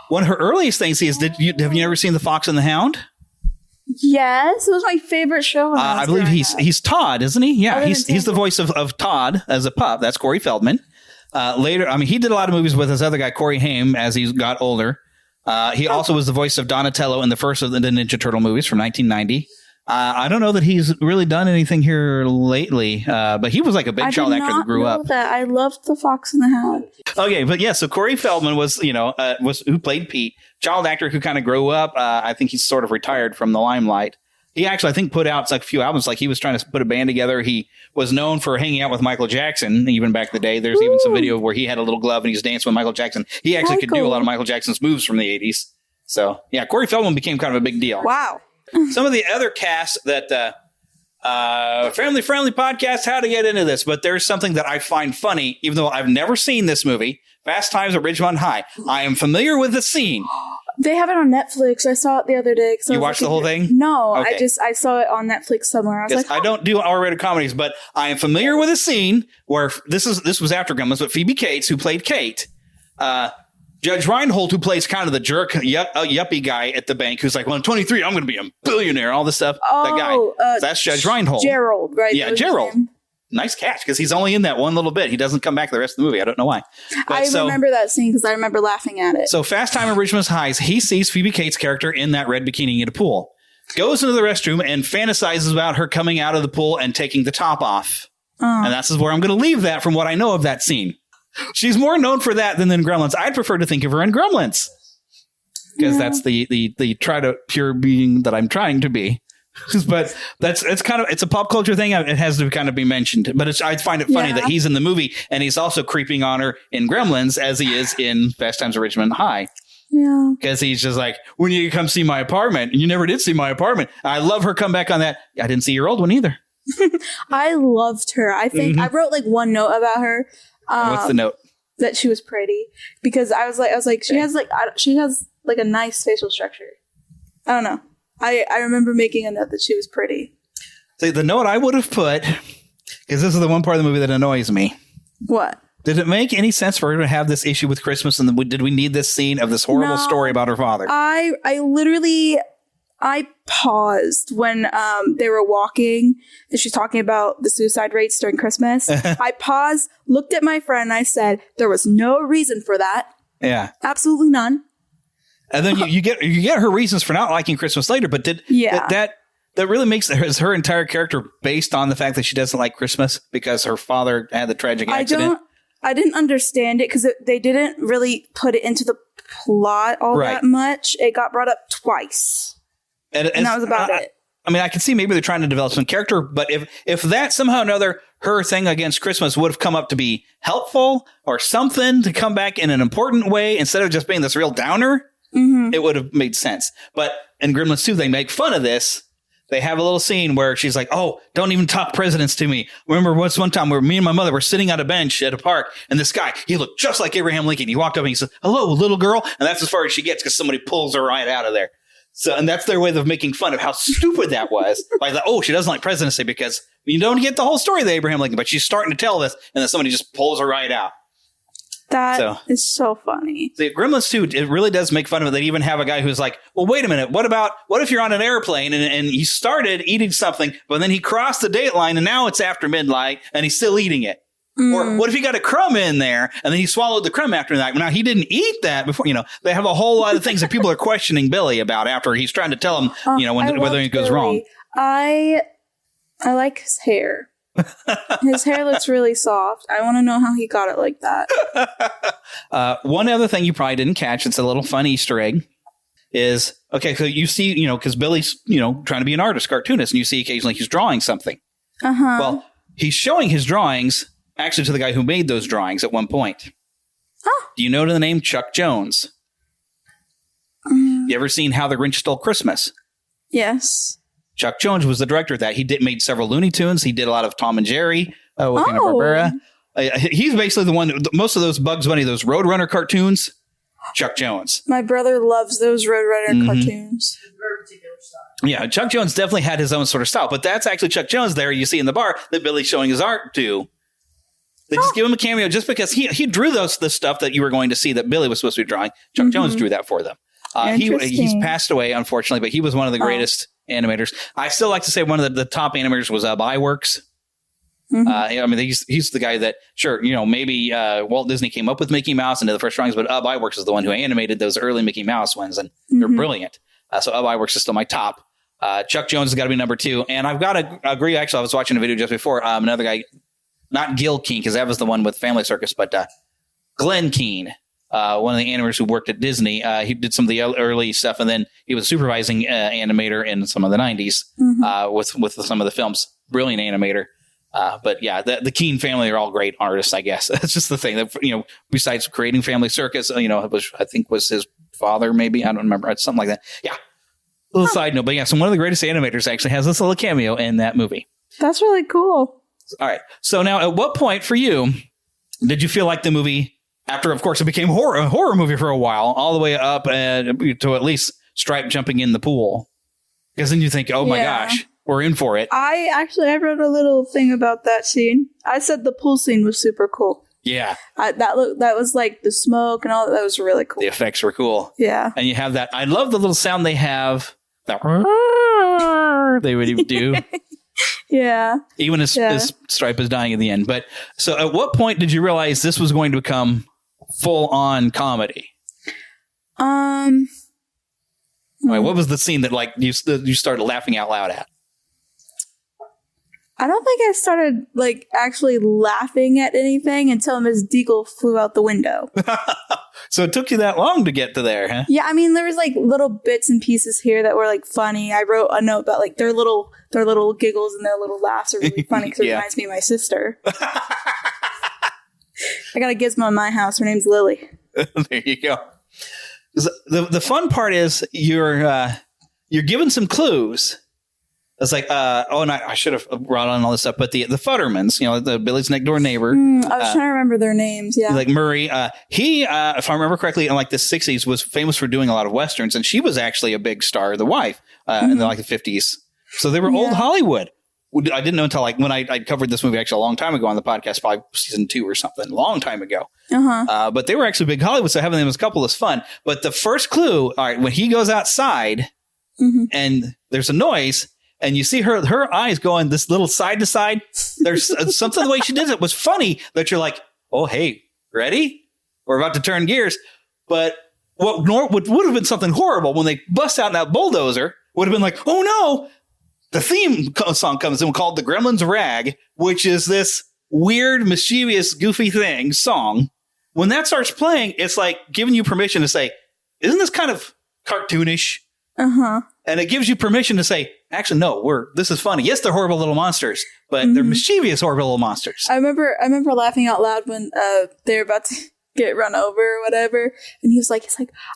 S: One of her earliest things is, have you ever seen The Fox and the Hound?
T: Yes, it was my favorite show.
S: I believe he's Todd, isn't he? Yeah, he's the voice of Todd as a pup. That's Corey Feldman. Later, he did a lot of movies with this other guy, Corey Haim, as he got older. He also was the voice of Donatello in the first of the Ninja Turtle movies from 1990. I don't know that he's really done anything here lately, but he was like a big child actor that grew up.
T: I loved The Fox and the Hound.
S: Okay, but yeah, so Corey Feldman was who played Pete, child actor who kind of grew up. I think he's sort of retired from the limelight. He actually, I think, put out like a few albums. Like he was trying to put a band together. He was known for hanging out with Michael Jackson, even back in the day. There's even some video where he had a little glove and he's dancing with Michael Jackson. He actually could do a lot of Michael Jackson's moves from the 80s. So yeah, Corey Feldman became kind of a big deal.
T: Wow.
S: Some of the other casts that family-friendly podcast, how to get into this, but there's something that I find funny, even though I've never seen this movie, Fast Times at Ridgemont High. I am familiar with the scene.
T: They have it on Netflix. I saw it the other day.
S: You watched the whole thing?
T: No,
S: Okay.
T: I saw it on Netflix somewhere. I was like,
S: I don't do R-rated comedies, but I am familiar with a scene where this was after Gremlins, but Phoebe Cates, who played Kate, Judge Reinhold, who plays kind of the jerk yuppie guy at the bank, who's like, well, I'm 23, I'm going to be a billionaire, all this stuff. That guy. That's Judge Reinhold.
T: Gerald, right?
S: Yeah, Gerald. Nice catch, because he's only in that one little bit. He doesn't come back the rest of the movie. I don't know why.
T: I remember that scene because I remember laughing at it.
S: So Fast Time at Ridgemont High, he sees Phoebe Cates' character in that red bikini in a pool. Goes into the restroom and fantasizes about her coming out of the pool and taking the top off. And that's where I'm going to leave that from what I know of that scene. She's more known for that than in Gremlins. I'd prefer to think of her in Gremlins. Because that's the try to pure being that I'm trying to be. But it's a pop culture thing. It has to kind of be mentioned. But I find it funny that he's in the movie and he's also creeping on her in Gremlins as he is in Fast Times at Ridgemont High.
T: Yeah.
S: Because he's just like, when you come see my apartment, and you never did see my apartment. I love her come back on that. I didn't see your old one either.
T: I loved her. I think I wrote like one note about her.
S: What's the note?
T: That she was pretty, because I was like, she has like a nice facial structure. I don't know. I remember making a note that she was pretty.
S: So the note I would have put, because this is the one part of the movie that annoys me.
T: What?
S: Did it make any sense for her to have this issue with Christmas? And did we need this scene of this horrible story about her father?
T: I paused when they were walking and she's talking about the suicide rates during Christmas. I paused, looked at my friend, and I said, there was no reason for that.
S: Yeah.
T: Absolutely none.
S: And then you get her reasons for not liking Christmas later, but that really makes her entire character based on the fact that she doesn't like Christmas because her father had the tragic accident.
T: I didn't understand it because they didn't really put it into the plot that much. It got brought up twice. And that was about it.
S: I mean, I can see maybe they're trying to develop some character, but if that somehow or another, her thing against Christmas would have come up to be helpful or something to come back in an important way instead of just being this real downer, it would have made sense. But in Gremlins 2, they make fun of this. They have a little scene where she's like, oh, don't even talk presidents to me. Remember once one time where me and my mother were sitting on a bench at a park and this guy, he looked just like Abraham Lincoln. He walked up and he said, hello, little girl. And that's as far as she gets because somebody pulls her right out of there. So, and that's their way of making fun of how stupid that was. Like, she doesn't like presidency because you don't get the whole story of Abraham Lincoln, but she's starting to tell this and then somebody just pulls her right out.
T: That is so funny.
S: The Gremlins 2, it really does make fun of it. They even have a guy who's like, well, wait a minute. What if you're on an airplane and he started eating something, but then he crossed the date line and now it's after midnight and he's still eating it? Or what if he got a crumb in there and then he swallowed the crumb after that? Now, he didn't eat that before. They have a whole lot of things that people are questioning Billy about after he's trying to tell him, whether it goes wrong.
T: I like his hair. His hair looks really soft. I want to know how he got it like that.
S: One other thing you probably didn't catch, it's a little fun Easter egg, is, okay, so you see, because Billy's, trying to be an artist, cartoonist, and you see occasionally he's drawing something. Well, he's showing his drawings actually to the guy who made those drawings at one point. Do you know the name Chuck Jones? You ever seen How the Grinch Stole Christmas?
T: Yes.
S: Chuck Jones was the director of that. He made several Looney Tunes. He did a lot of Tom and Jerry with Hanna-Barbera. He's basically the one, most of those Bugs Bunny, those Roadrunner cartoons, Chuck Jones.
T: My brother loves those Roadrunner cartoons.
S: Yeah, Chuck Jones definitely had his own sort of style, but that's actually Chuck Jones there you see in the bar that Billy's showing his art to. They just give him a cameo just because he drew the stuff that you were going to see that Billy was supposed to be drawing. Chuck Jones drew that for them. He's passed away, unfortunately, but he was one of the greatest animators. I still like to say one of the top animators was Iwerks. He's the guy that, maybe Walt Disney came up with Mickey Mouse and did the first drawings, but Iwerks is the one who animated those early Mickey Mouse ones, and they're brilliant. So Iwerks is still my top. Chuck Jones has got to be number 2. And I've got to agree. Actually, I was watching a video just before. Another guy, not Gil Keane, because that was the one with Family Circus, but Glenn Keane, one of the animators who worked at Disney. He did some of the early stuff, and then he was supervising animator in some of the 90s with some of the films. Brilliant animator. But yeah, the Keane family are all great artists, I guess. That's just the thing that, besides creating Family Circus, I think was his father, maybe. I don't remember. It's something like that. Yeah. Little side note, but yeah, so one of the greatest animators actually has this little cameo in that movie.
T: That's really cool.
S: All right. So now, at what point for you did you feel like the movie, after, of course, it became a horror movie for a while, all the way up to at least Stripe jumping in the pool? Because then you think, oh my gosh, we're in for it.
T: I wrote a little thing about that scene. I said the pool scene was super cool.
S: Yeah.
T: That was like the smoke and all that was really cool.
S: The effects were cool.
T: Yeah.
S: And you have that. I love the little sound they have. That they would do.
T: Yeah.
S: Even as Stripe is dying at the end. But so at what point did you realize this was going to become full on comedy? What was the scene that like you started laughing out loud at?
T: I don't think I started like actually laughing at anything until Miss Deagle flew out the window.
S: So it took you that long to get to there, huh?
T: Yeah, I mean there was like little bits and pieces here that were like funny. I wrote a note about like their little giggles and their little laughs are really funny because it reminds me of my sister. I got a gizmo in my house. Her name's Lily.
S: There you go. The fun part is you're given some clues. It's like, and I should have brought on all this stuff, but the Futtermans, the Billy's next door neighbor.
T: I was trying to remember their names. Yeah.
S: Like Murray, he, if I remember correctly, in like the 60s was famous for doing a lot of Westerns. And she was actually a big star, the wife, in the 50s. So they were old Hollywood. I didn't know until like when I covered this movie actually a long time ago on the podcast, probably season 2 or something, a long time ago. But they were actually big Hollywood. So having them as a couple is fun. But the first clue, all right, when he goes outside and there's a noise, and you see her eyes going this little side to side. There's something the way she did it was funny that you're like, oh, hey, ready? We're about to turn gears. But what would have been something horrible when they bust out in that bulldozer would have been like, oh, no. The theme song comes in called The Gremlins Rag, which is this weird, mischievous, goofy song. When that starts playing, it's like giving you permission to say, isn't this kind of cartoonish? And it gives you permission to say, actually, no, this is funny. Yes, they're horrible little monsters, but they're mischievous, horrible little monsters.
T: I remember laughing out loud when they're about to get run over or whatever. And he's like,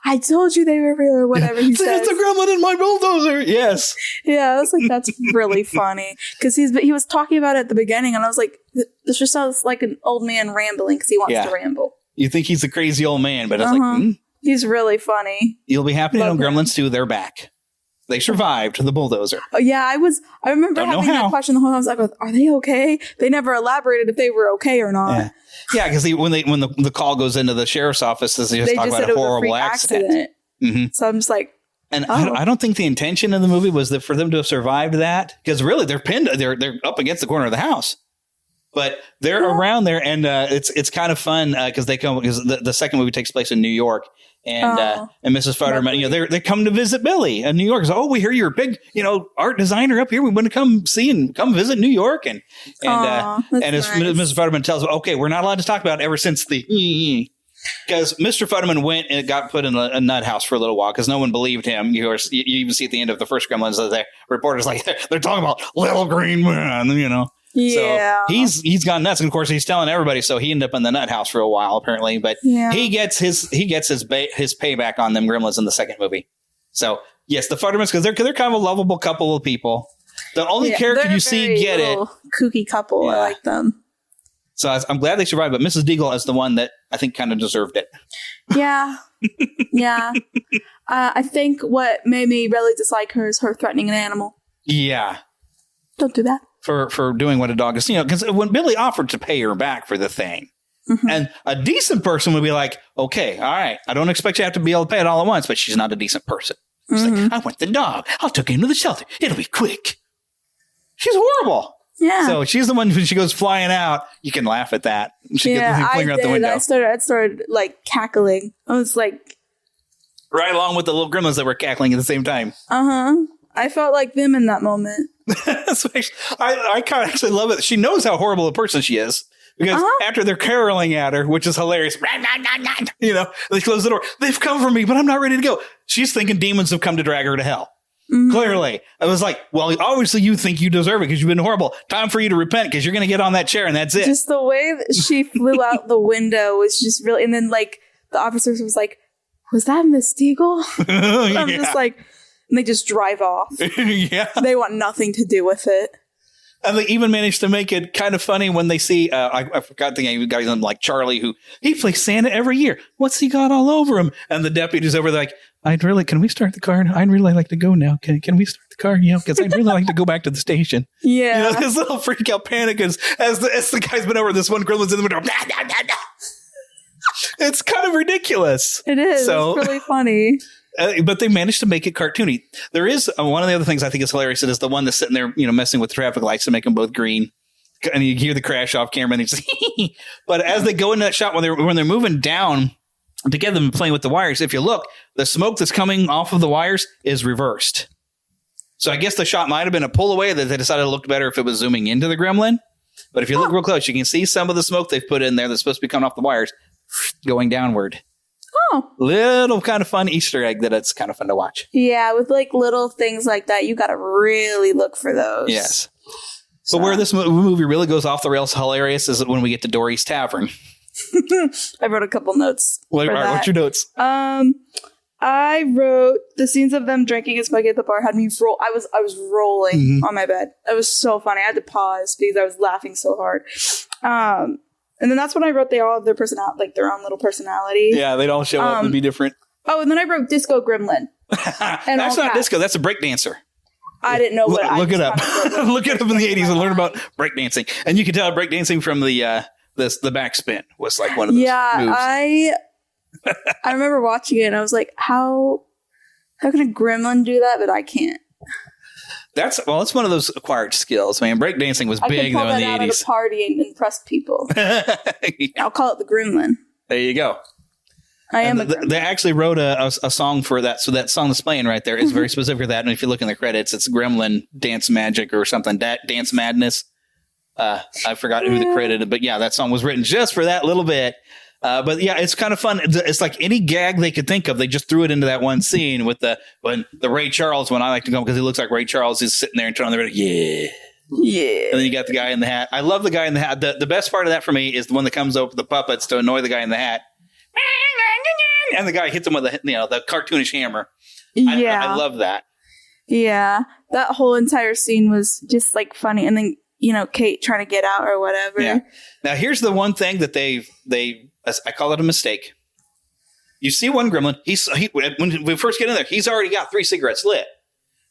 T: I told you they were real or whatever he says.
S: It's the gremlin in my bulldozer. Yes.
T: Yeah, I was like, that's really funny. Because he was talking about it at the beginning, and I was like, this just sounds like an old man rambling because he wants to ramble.
S: You think he's a crazy old man, but it's like,
T: he's really funny.
S: You'll be happy to know Gremlins 2, they're back. They survived the bulldozer.
T: Oh, yeah, I remember having that question the whole time. I was like, are they okay? They never elaborated if they were okay or not.
S: Yeah, because when the call goes into the sheriff's office, they just talk about a horrible accident.
T: So I'm just like,
S: and I don't think the intention of the movie was for them to have survived that, because really they're pinned, they're up against the corner of the house. But they're around there, and it's kind of fun because the second movie takes place in New York. And Mrs. Futterman, they come to visit Billy in New York. So, we hear you're a big, art designer up here. We want to come see and come visit New York. And as Mrs. Futterman tells them, okay, we're not allowed to talk about it ever since because Mr. Futterman went and got put in a nut house for a little while because no one believed him. You even see at the end of the first Gremlins, the reporters they're talking about little green man,
T: Yeah.
S: So he's gone nuts, and of course he's telling everybody. So he ended up in the nut house for a while, apparently. But he gets his payback on them Gremlins in the second movie. So yes, the Futtermans, because they're kind of a lovable couple of people. The only character you see get it,
T: kooky couple. I like them.
S: So I'm glad they survived. But Mrs. Deagle is the one that I think kind of deserved it.
T: Yeah, yeah. I think what made me really dislike her is her threatening an animal.
S: Yeah.
T: Don't do that.
S: For doing what a dog is, because when Billy offered to pay her back for the thing, and a decent person would be like, okay, all right, I don't expect you to have to be able to pay it all at once, but she's not a decent person. She's like, I want the dog. I'll take him to the shelter. It'll be quick. She's horrible.
T: Yeah.
S: So she's the one when she goes flying out. You can laugh at that. She gets fling her out the window.
T: I started like cackling. I was like,
S: right along with the little gremlins that were cackling at the same time.
T: I felt like them in that moment.
S: I kind of actually love it. She knows how horrible a person she is. Because after they're caroling at her, which is hilarious, you know, they close the door. They've come for me, but I'm not ready to go. She's thinking demons have come to drag her to hell. Mm-hmm. Clearly. I was like, well, obviously you think you deserve it because you've been horrible. Time for you to repent because you're going to get on that chair and that's it.
T: Just the way that she flew out the window was just really, and then like the officers was like, was that Miss Deagle? I'm just like, and they just drive off.
S: Yeah.
T: They want nothing to do with it.
S: And they even managed to make it kind of funny when they see, I forgot the name of the guy like Charlie, who he plays Santa every year. What's he got all over him? And the deputy's over there like, can we start the car? I'd really like to go now. Can we start the car? Yeah, because I'd really like to go back to the station.
T: Yeah.
S: You know, this little freak out panic as the guy's been over, this one gremlin's in the window. It's kind of ridiculous.
T: It is.
S: So,
T: it's really funny.
S: But they managed to make it cartoony. There is one of the other things I think is hilarious. It is the one that's sitting there, you know, messing with traffic lights to make them both green. And you hear the crash off camera. And they just but as they go into that shot, when they're moving down to get them playing with the wires, if you look, the smoke that's coming off of the wires is reversed. So I guess the shot might have been a pull away that they decided it looked better if it was zooming into the gremlin. But if you look real close, you can see some of the smoke they've put in there that's supposed to be coming off the wires going downward.
T: Oh.
S: Little kind of fun Easter egg that it's kind of fun to watch.
T: Yeah, with like little things like that, you got to really look for those.
S: Yes. So. But where this movie really goes off the rails hilarious is when we get to Dory's Tavern.
T: I wrote a couple notes.
S: What's your notes?
T: I wrote the scenes of them drinking and smoking at the bar had me roll. I was rolling on my bed. It was so funny. I had to pause because I was laughing so hard. And then that's when I wrote they all have their personality, like their own little personality.
S: Yeah, they'd all show up and be different.
T: Oh, and then I wrote Disco Gremlin.
S: And that's not disco. That's a breakdancer.
T: I didn't know what.
S: Look it up. Look it up in the 80s and learn about breakdancing. And you can tell breakdancing from the backspin was like one of those moves.
T: I remember watching it and I was like, how can a gremlin do that? But I can't.
S: It's one of those acquired skills, man. Breakdancing was big though in the 80s. I can pull that out at
T: a party and impress people. I'll call it the gremlin.
S: There you go.
T: I am a gremlin.
S: They actually wrote a song for that. So that song that's playing right there is very specific for that. And if you look in the credits, it's Gremlin Dance Magic or something. Dance Madness. I forgot who the credited, but yeah, that song was written just for that little bit. But yeah, it's kind of fun. It's like any gag they could think of, they just threw it into that one scene with the Ray Charles one. I like to go because he looks like Ray Charles is sitting there and turning on the radio. Yeah. And then you got the guy in the hat. I love the guy in the hat. The best part of that for me is the one that comes over the puppets to annoy the guy in the hat. And the guy hits him with the cartoonish hammer.
T: Yeah.
S: I love that.
T: Yeah. That whole entire scene was just like funny. And then, Kate trying to get out or whatever.
S: Yeah. Now here's the one thing that I call it a mistake. You see one gremlin. When we first get in there, he's already got 3 cigarettes lit.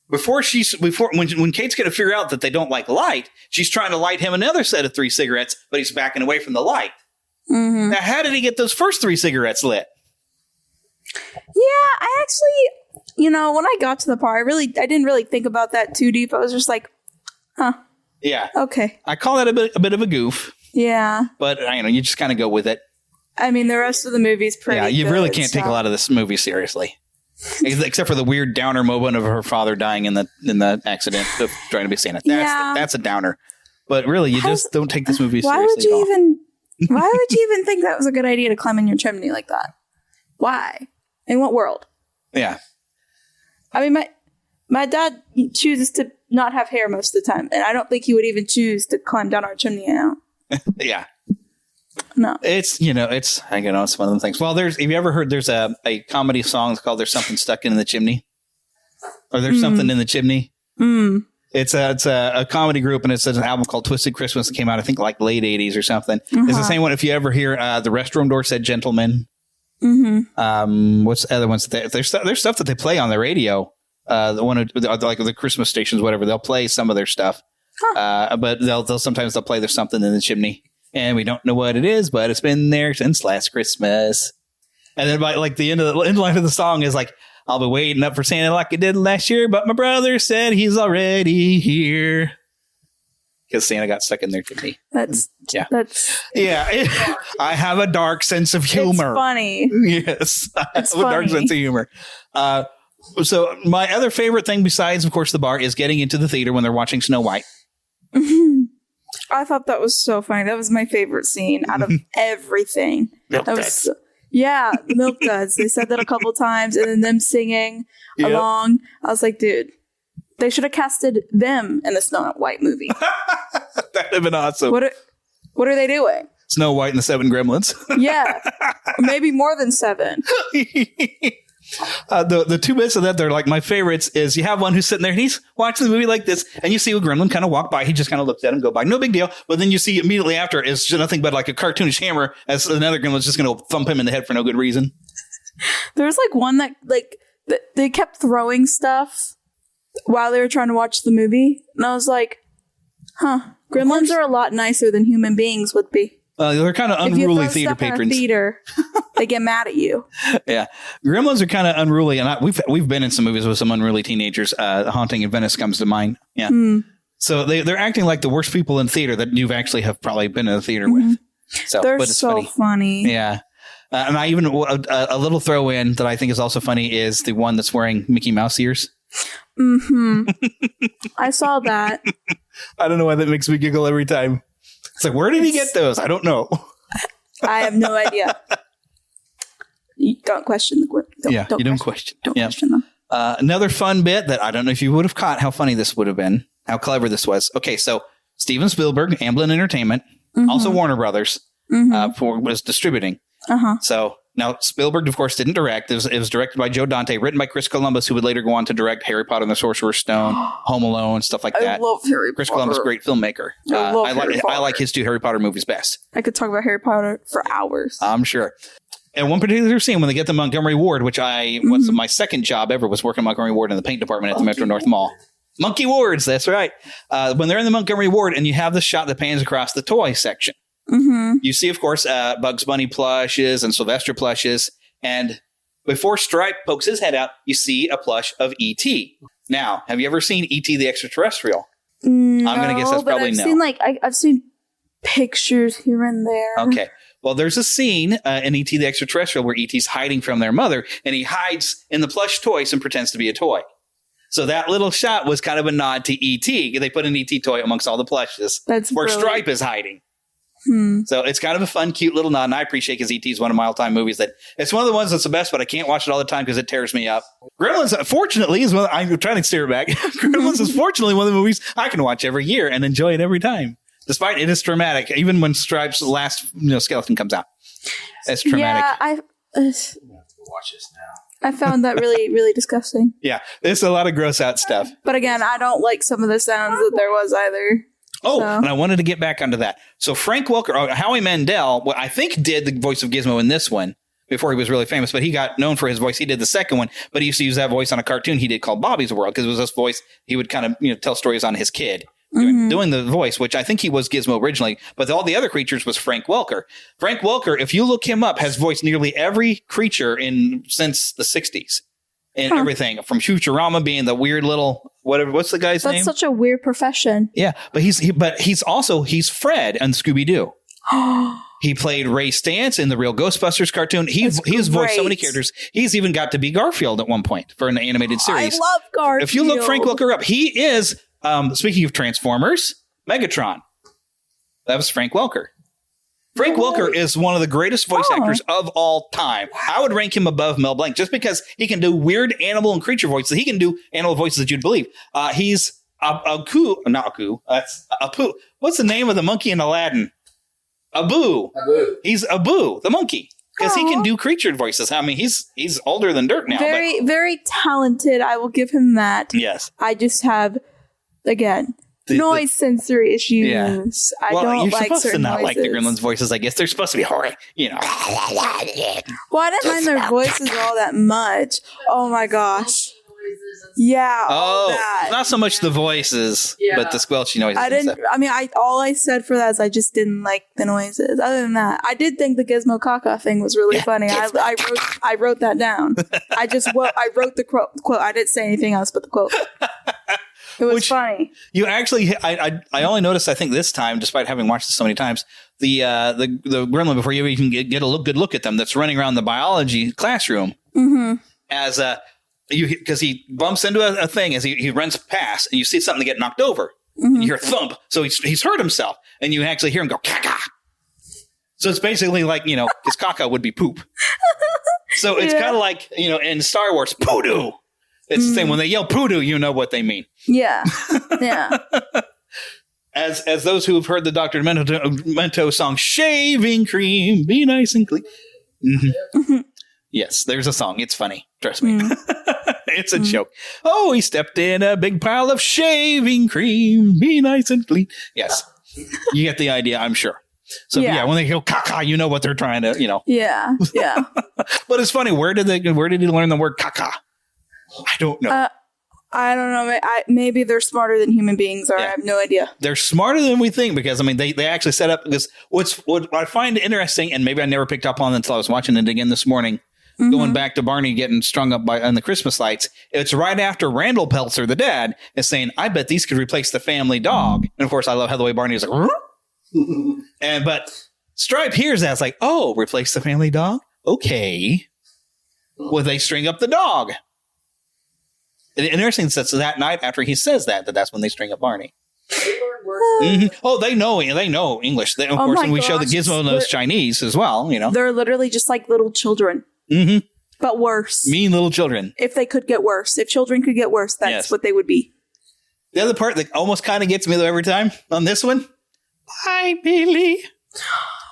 S: When Kate's going to figure out that they don't like light, she's trying to light him another set of 3 cigarettes, but he's backing away from the light. Mm-hmm. Now, how did he get those first 3 cigarettes lit?
T: Yeah, I actually, when I got to the part, I didn't really think about that too deep. I was just like, huh.
S: Yeah.
T: Okay.
S: I call that a bit of a goof.
T: Yeah.
S: But you just kind of go with it.
T: I mean, the rest of the movie's pretty good.
S: Yeah, you really can't take a lot of this movie seriously. Except for the weird downer moment of her father dying in the accident of trying to be Santa. That's a downer. But really, you just don't take this movie seriously.
T: Why would you even think that was a good idea to climb in your chimney like that? Why? In what world?
S: Yeah.
T: I mean, my dad chooses to not have hair most of the time, and I don't think he would even choose to climb down our chimney now.
S: Yeah.
T: No.
S: It's one of them things. Well, have you ever heard there's a comedy song called There's Something Stuck in the Chimney? Or There's Something in the Chimney?
T: Mm.
S: It's a comedy group, and it's an album called Twisted Christmas that came out, I think, like late 80s or something. Uh-huh. It's the same one. If you ever hear The Restroom Door Said Gentleman.
T: Mm-hmm.
S: What's the other ones? There's stuff that they play on the radio. Like the Christmas stations, whatever. They'll play some of their stuff. Huh. But they'll sometimes play There's Something in the Chimney. And we don't know what it is, but it's been there since last Christmas. And then by like the end line of the song is like, I'll be waiting up for Santa like I did last year, but my brother said he's already here. Because Santa got stuck in their chimney. I have a dark sense of humor.
T: It's funny.
S: Yes. I have a dark sense of humor. So my other favorite thing besides, of course, the bar is getting into the theater when they're watching Snow White.
T: I thought that was so funny. That was my favorite scene out of everything.
J: Milk
T: That
J: duds.
T: Yeah, milk duds. They said that a couple times, and then them singing along. I was like, dude, they should have casted them in the Snow White movie.
S: That'd have been awesome.
T: What are they doing?
S: Snow White and the Seven Gremlins.
T: Yeah, maybe more than 7.
S: The 2 bits of that they're like my favorites is you have one who's sitting there and he's watching the movie like this, and you see a gremlin kind of walk by. He just kind of looks at him, go by, no big deal. But then you see immediately after is nothing but like a cartoonish hammer as another gremlin's just going to thump him in the head for no good reason.
T: There's like one that they kept throwing stuff while they were trying to watch the movie, and I was like, gremlins are a lot nicer than human beings would be.
S: They're kind of unruly theater patrons.
T: Theater, they get mad at you.
S: Yeah, gremlins are kind of unruly, and we've been in some movies with some unruly teenagers. Haunting in Venice comes to mind. Yeah, so they're acting like the worst people in theater that you've actually have probably been in a theater with. So
T: They're
S: but it's
T: so funny.
S: Yeah, and I even a little throw in that I think is also funny is the one that's wearing Mickey Mouse ears.
T: I saw that.
S: I don't know why that makes me giggle every time. It's like, where did he get those? I don't know.
T: I have no idea. You don't question the
S: Don't question
T: them.
S: Another fun bit that I don't know if you would have caught how funny this would have been, how clever this was. Okay, so Steven Spielberg, Amblin Entertainment, also Warner Brothers, was distributing. So now Spielberg, of course, didn't direct. It was directed by Joe Dante, written by Chris Columbus, who would later go on to direct Harry Potter and the Sorcerer's Stone, Home Alone, stuff like that.
T: I love Harry
S: Chris
T: Potter.
S: Columbus, great filmmaker. I like his 2 Harry Potter movies best.
T: I could talk about Harry Potter for hours.
S: I'm sure. And one particular scene when they get to Montgomery Ward, which was my second job ever, was working Montgomery Ward in the paint department at the Metro North Mall. Monkey Wards, that's right. When they're in the Montgomery Ward and you have the shot that pans across the toy section, you see, of course, Bugs Bunny plushes and Sylvester plushes. And before Stripe pokes his head out, you see a plush of E.T. Now, have you ever seen E.T. the Extraterrestrial?
T: No,
S: I'm going to guess that's probably
T: I've
S: no.
T: Seen, I've seen pictures here and there.
S: Okay. Well, there's a scene in E.T. the Extraterrestrial where E.T.'s hiding from their mother, and he hides in the plush toys and pretends to be a toy. So that little shot was kind of a nod to E.T. They put an E.T. toy amongst all the plushes where
T: brilliant.
S: Stripe is hiding. So it's kind of a fun, cute little nod, and I appreciate because E.T. is one of my all-time movies. That it's one of the ones that's the best, but I can't watch it all the time because it tears me up. Gremlins, fortunately, is one. I'm trying to steer it back. Gremlins is fortunately one of the movies I can watch every year and enjoy it every time, despite it is dramatic. Even when Stripe's last skeleton comes out, it's traumatic.
T: Yeah,
U: have to watch this now.
T: I found that really, really disgusting.
S: Yeah, there's a lot of gross out stuff.
T: But again, I don't like some of the sounds that there was either.
S: Oh, and I wanted to get back onto that. So Frank Welker, Howie Mandel, I think did the voice of Gizmo in this one before he was really famous, but he got known for his voice. He did the second one, but he used to use that voice on a cartoon he did called Bobby's World because it was this voice. He would kind of tell stories on his kid doing the voice, which I think he was Gizmo originally, but all the other creatures was Frank Welker. Frank Welker, if you look him up, has voiced nearly every creature since the 60s. And everything from Futurama being the weird little whatever. What's the guy's name?
T: That's such a weird profession.
S: Yeah, but he's Fred on Scooby Doo. He played Ray Stantz in the Real Ghostbusters cartoon. He's voiced so many characters. He's even got to be Garfield at one point for an animated series.
T: I love Garfield.
S: If you look Frank Welker up, he is speaking of Transformers, Megatron. That was Frank Welker. Frank Welker is one of the greatest voice actors of all time. I would rank him above Mel Blanc just because he can do weird animal and creature voices. He can do animal voices that you'd believe. He's not Aku. That's Apu. What's the name of the monkey in Aladdin? Abu. He's Abu, the monkey, because he can do creature voices. I mean, he's older than dirt now.
T: Very, very talented. I will give him that.
S: Yes.
T: I just have, again, noise sensory issues.
S: Yeah.
T: I don't
S: you're
T: like
S: supposed
T: certain
S: to not
T: noises.
S: like the Gremlins voices. I guess they're supposed to be horrid.
T: Well, I didn't mind their voices all that much. Oh my gosh. Yeah. all that.
S: Not so much the voices, but the squelchy noises.
T: I didn't. I mean, all I said for that is I just didn't like the noises. Other than that, I did think the Gizmo Caca thing was really funny. I wrote that down. I wrote the quote. I didn't say anything else but the quote. It was funny.
S: You actually, I only noticed, I think this time, despite having watched this so many times, the gremlin, before you even get a good look at them, that's running around the biology classroom as because he bumps into a thing as he runs past, and you see something get knocked over.
T: Mm-hmm.
S: You hear a thump. So he's hurt himself, and you actually hear him go caca. So it's basically like, his caca would be poop. So it's kind of like, in Star Wars, poodoo. It's the same. When they yell poodoo, you know what they mean.
T: Yeah. Yeah.
S: As those who have heard the Dr. Demento song, shaving cream, be nice and clean. Mm-hmm. Yes, there's a song. It's funny. Trust me. It's a joke. Oh, he stepped in a big pile of shaving cream, be nice and clean. Yes. You get the idea, I'm sure. So when they go caca, you know what they're trying to,
T: Yeah. Yeah.
S: But it's funny. Where did he learn the word caca? I don't know.
T: I don't know. Maybe they're smarter than human beings are. I have no idea.
S: They're smarter than we think because, they actually set up because what I find interesting, and maybe I never picked up on until I was watching it again this morning, going back to Barney getting strung up on the Christmas lights. It's right after Randall Peltzer, the dad, is saying, I bet these could replace the family dog. And of course, I love how the way Barney is like, but Stripe hears that. It's like, oh, replace the family dog? Okay. Well, they string up the dog. And interesting, so that night after he says that's when they string up Barney. Mm-hmm. Oh, they know English. Of course, when we show the Gizmo knows Chinese as well,
T: They're literally just like little children.
S: Mm-hmm.
T: But worse.
S: Mean little children.
T: If they could get worse. If children could get worse, that's what they would be.
S: The other part that almost kind of gets me though every time on this one. Hi, Billy.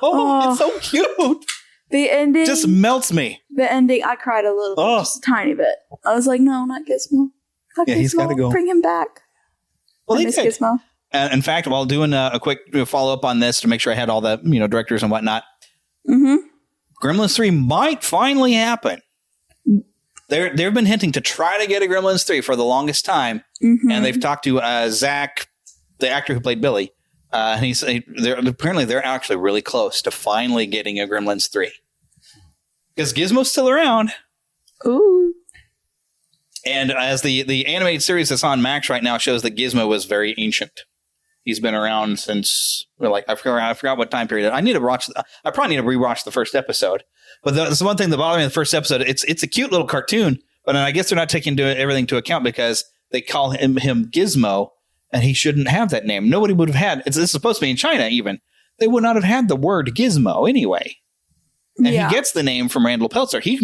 S: Oh, it's so cute.
T: The ending
S: just melts me.
T: The ending, I cried a little bit, just a tiny bit. I was like, no, not Gizmo. Gizmo.
S: He's got to go.
T: Bring him back.
S: Well,
T: I miss Gizmo.
S: In fact, while doing a quick follow up on this to make sure I had all the directors and whatnot, Gremlins 3 might finally happen. They've been hinting to try to get a Gremlins 3 for the longest time, and they've talked to Zach, the actor who played Billy, and they're actually really close to finally getting a Gremlins 3 because Gizmo's still around.
T: Ooh.
S: And as the animated series that's on Max right now shows that Gizmo was very ancient. He's been around since I forgot what time period. I probably need to rewatch the first episode. But that's one thing that bothered me in the first episode. It's a cute little cartoon, but I guess they're not taking everything into account because they call him Gizmo, and he shouldn't have that name. Nobody would have had. It's supposed to be in China even. They would not have had the word Gizmo anyway. And he gets the name from Randall Peltzer. He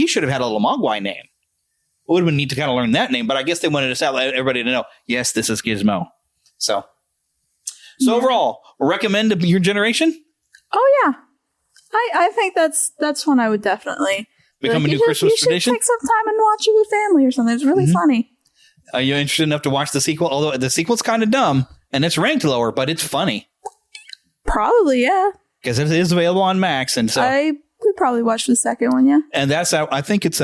S: should have had a little Mogwai name. It would have been neat to kind of learn that name, but I guess they wanted everybody to know, yes, this is Gizmo. So overall, recommend to your generation?
T: Oh, yeah. I think that's one I would definitely
S: become a new Christmas tradition.
T: You should take some time and watch it with family or something. It's really funny.
S: Are you interested enough to watch the sequel? Although the sequel's kind of dumb and it's ranked lower, but it's funny.
T: Probably, yeah.
S: Because it is available on Max, and so
T: I could probably watch the second one, yeah.
S: And that's I think it's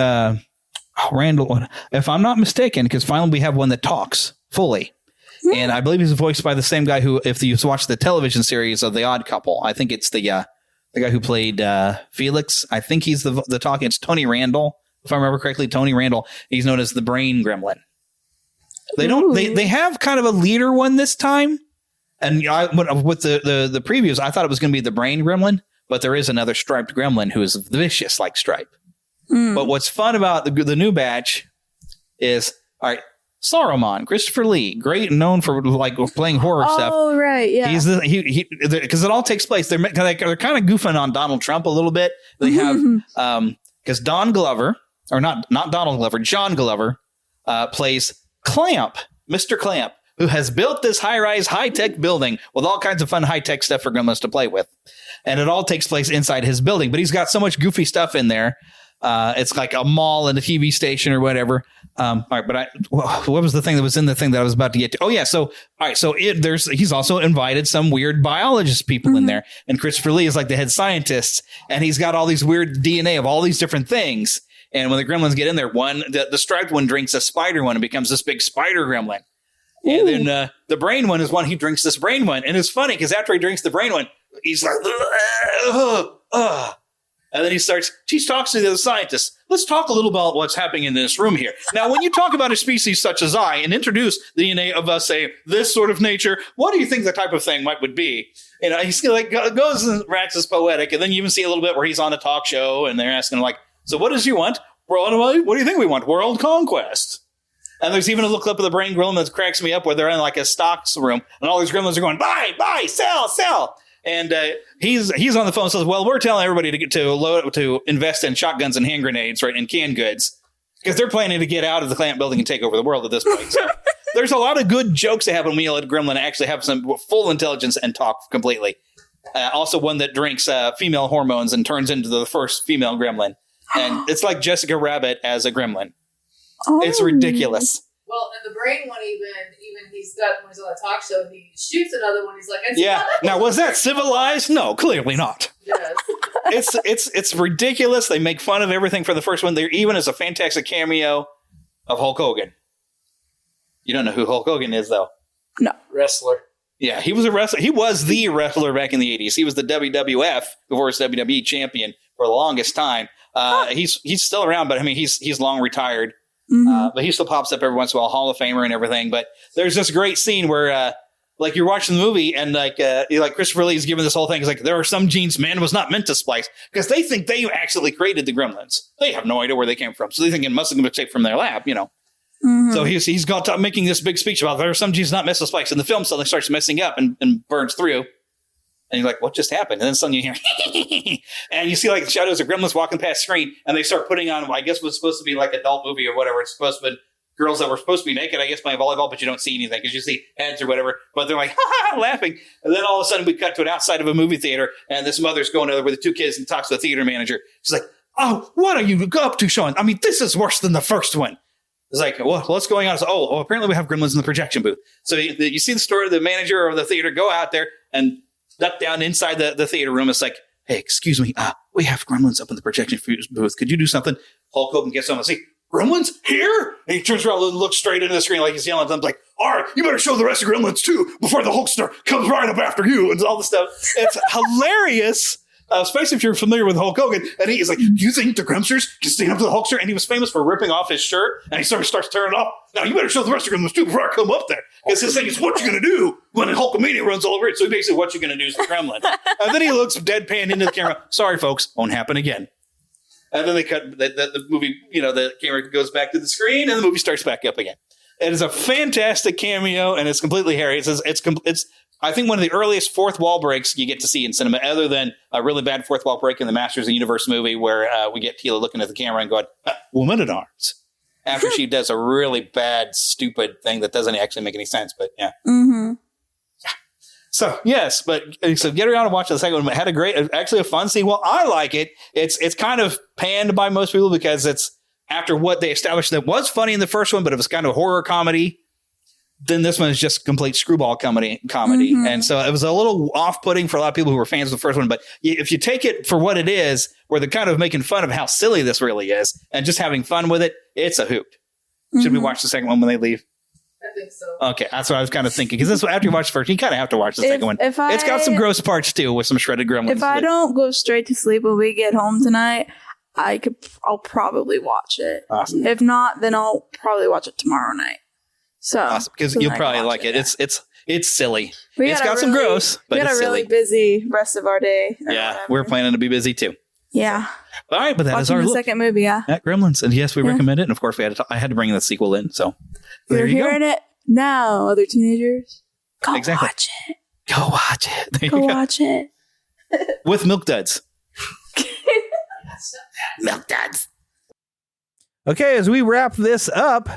S: Randall, if I'm not mistaken, because finally we have one that talks fully. And I believe he's voiced by the same guy who, if you've watched the television series of The Odd Couple, I think it's the guy who played Felix. I think he's the talking. It's Tony Randall, if I remember correctly. Tony Randall. He's known as the Brain Gremlin. They have kind of a leader one this time. And with the previews, I thought it was going to be the Brain Gremlin, but there is another striped gremlin who is vicious like Stripe. But what's fun about the new batch is, all right, Saruman, Christopher Lee, great, known for playing horror stuff.
T: Oh, right, yeah.
S: He's because it all takes place. They're kind of goofing on Donald Trump a little bit. They have because Don Glover, or not Donald Glover, John Glover plays Clamp, Mr. Clamp, who has built this high-rise, high-tech building with all kinds of fun high-tech stuff for Gremlins to play with, and it all takes place inside his building. But he's got so much goofy stuff in there. It's like a mall and a TV station or whatever. All right, but what was the thing that was in the thing that I was about to get to? Oh yeah, so all right, so he's also invited some weird biologist people in there, and Christopher Lee is like the head scientist, and he's got all these weird DNA of all these different things. And when the gremlins get in there, the striped one drinks a spider one and becomes this big spider gremlin. Ooh. And then the brain one is one he drinks this brain one, and it's funny because after he drinks the brain one, he's like, and then he talks to the other scientists. Let's talk a little about what's happening in this room here. Now, when you talk about a species such as I and introduce the DNA of us, say, this sort of nature, what do you think the type of thing would be? And he's like goes and waxes poetic, and then you even see a little bit where he's on a talk show, and they're asking like, so what does you want? What do you think we want? World conquest. And there's even a look up of the brain gremlin that cracks me up where they're in like a stocks room and all these gremlins are going, buy, sell. And he's on the phone and says, well, we're telling everybody to invest in shotguns and hand grenades, right, and canned goods. Because they're planning to get out of the plant building and take over the world at this point. So there's a lot of good jokes that happen when you let a gremlin actually have some full intelligence and talk completely. Also one that drinks female hormones and turns into the first female gremlin. And it's like Jessica Rabbit as a gremlin. Oh. It's ridiculous.
A: Well, and the brain one, even when he's on that talk show, he shoots another one. He's like,
S: Now, was that civilized? No, clearly not.
A: Yes.
S: It's ridiculous. They make fun of everything for the first one. There even is a fantastic cameo of Hulk Hogan. You don't know who Hulk Hogan is, though.
T: No.
U: Wrestler.
S: Yeah, he was a wrestler. He was the wrestler back in the 80s. He was the WWF, before his WWE champion, for the longest time. He's still around, but I mean, he's long retired. Mm-hmm. But he still pops up every once in a while, Hall of Famer and everything. But there's this great scene where, like, you're watching the movie and like Christopher Lee's giving this whole thing. It's like, there are some genes man was not meant to splice because they think they actually created the gremlins. They have no idea where they came from. So they think it must have been taken from their lab, you know. Mm-hmm. So he's got making this big speech about there are some genes not meant to splice. And the film suddenly starts messing up and burns through. And you're like, what just happened? And then suddenly you hear, and you see like shadows of gremlins walking past screen, and they start putting on, I guess, what's supposed to be like adult movie or whatever. It's supposed to be girls that were supposed to be naked, I guess, playing volleyball, but you don't see anything because you see heads or whatever. But they're like, laughing. And then all of a sudden we cut to it outside of a movie theater, and this mother's going over with the two kids and talks to the theater manager. She's like, oh, what are you up to, Sean? I mean, this is worse than the first one. It's like, well, what's going on? It's, apparently we have gremlins in the projection booth. So you see the story, the manager of the theater go out there and duck down inside the theater room. It's like, hey, excuse me, we have gremlins up in the projection booth. Could you do something? Hulk Hogan gets on and see, gremlins here? And he turns around and looks straight into the screen like he's yelling at them, like, all right, you better show the rest of gremlins too before the Hulkster comes right up after you and all this stuff. It's hilarious. Especially if you're familiar with Hulk Hogan. And he's like, do you think the Gremsters can stand up to the Hulkster? And he was famous for ripping off his shirt. And he sort of starts tearing it off. Now, you better show the rest of Gremlins too before I come up there. Because his thing is, what you going to do when Hulkamania runs all over it? So basically, what you going to do is the Gremlin. And then he looks deadpan into the camera. Sorry, folks. Won't happen again. And then they cut the movie, the camera goes back to the screen and the movie starts back up again. It is a fantastic cameo and it's completely hairy. It's I think one of the earliest fourth wall breaks you get to see in cinema, other than a really bad fourth wall break in the Masters of the Universe movie where we get Tila looking at the camera and going, woman at arms, after she does a really bad, stupid thing that doesn't actually make any sense. But yeah.
T: Mm-hmm.
S: So yes, so get around and watch the second one. It had a fun scene. Well, I like it. It's kind of panned by most people because it's after what they established that was funny in the first one, but it was kind of horror comedy. Then this one is just complete screwball comedy. Mm-hmm. And so it was a little off-putting for a lot of people who were fans of the first one. But if you take it for what it is, where they're kind of making fun of how silly this really is and just having fun with it, it's a hoot. Mm-hmm. Should we watch the second one when they leave?
A: I think so.
S: Okay, that's what I was kind of thinking. Because after you watch the first, you kind of have to watch the second one. It's got some gross parts too, with some shredded gremlins.
T: If I don't go straight to sleep when we get home tonight, I'll probably watch it.
S: Awesome.
T: If not, then I'll probably watch it tomorrow night. So
S: awesome, because you'll probably like it. It's silly. It's got some gross, but it's silly. We got a really
T: busy rest of our day.
S: Yeah, we're planning to be busy too.
T: Yeah.
S: All right, but that is our
T: look. Second movie, yeah.
S: At Gremlins, and yes, we recommend it. And of course, I had to bring the sequel in. So
T: you're hearing it now, other teenagers. Go
S: exactly.
T: Watch it.
S: Go watch it. There
T: go watch it
S: with Milk Duds.
T: Milk Duds.
E: Okay, as we wrap this up.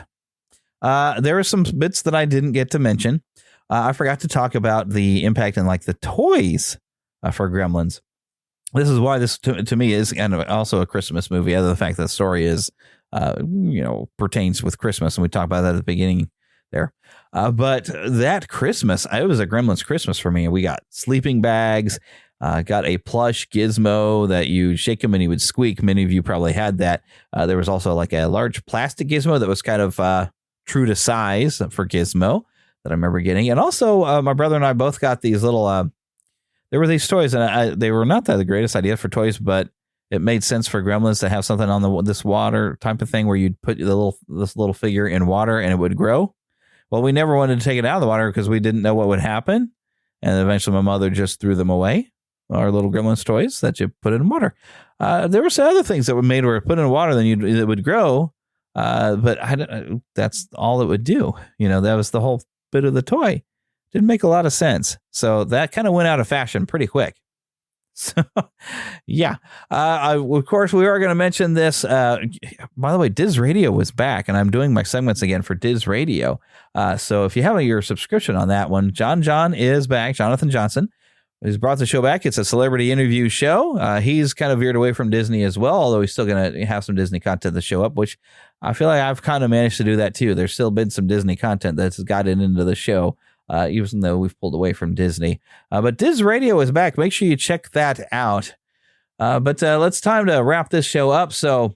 E: There are some bits that I didn't get to mention. I forgot to talk about the impact and like the toys for Gremlins. This is why this to me is kind of also a Christmas movie. Other than the fact that the story is, pertains with Christmas, and we talked about that at the beginning there. But that Christmas, it was a Gremlins Christmas for me. We got sleeping bags, got a plush Gizmo that you shake him and he would squeak. Many of you probably had that. There was also like a large plastic Gizmo that was kind of true to size for Gizmo that I remember getting. And also my brother and I both got these little, there were these toys and they were not the greatest idea for toys, but it made sense for Gremlins to have something on this water type of thing where you'd put this little figure in water and it would grow. Well, we never wanted to take it out of the water because we didn't know what would happen. And eventually my mother just threw them away. our little Gremlins toys that you put in water. There were some other things that were made where put in water that would grow, but that's all it would do. That was the whole bit of the toy. Didn't make a lot of sense. So that kind of went out of fashion pretty quick. So, yeah. Of course, we are going to mention this. By the way, Diz Radio was back, and I'm doing my segments again for Diz Radio. So if you have your subscription on that one, John is back. Jonathan Johnson. He's brought the show back. It's a celebrity interview show. He's kind of veered away from Disney as well, although he's still going to have some Disney content to show up, which I feel like I've kind of managed to do that too. There's still been some Disney content that's gotten into the show, even though we've pulled away from Disney. But Diz Radio is back. Make sure you check that out. But it's time to wrap this show up. So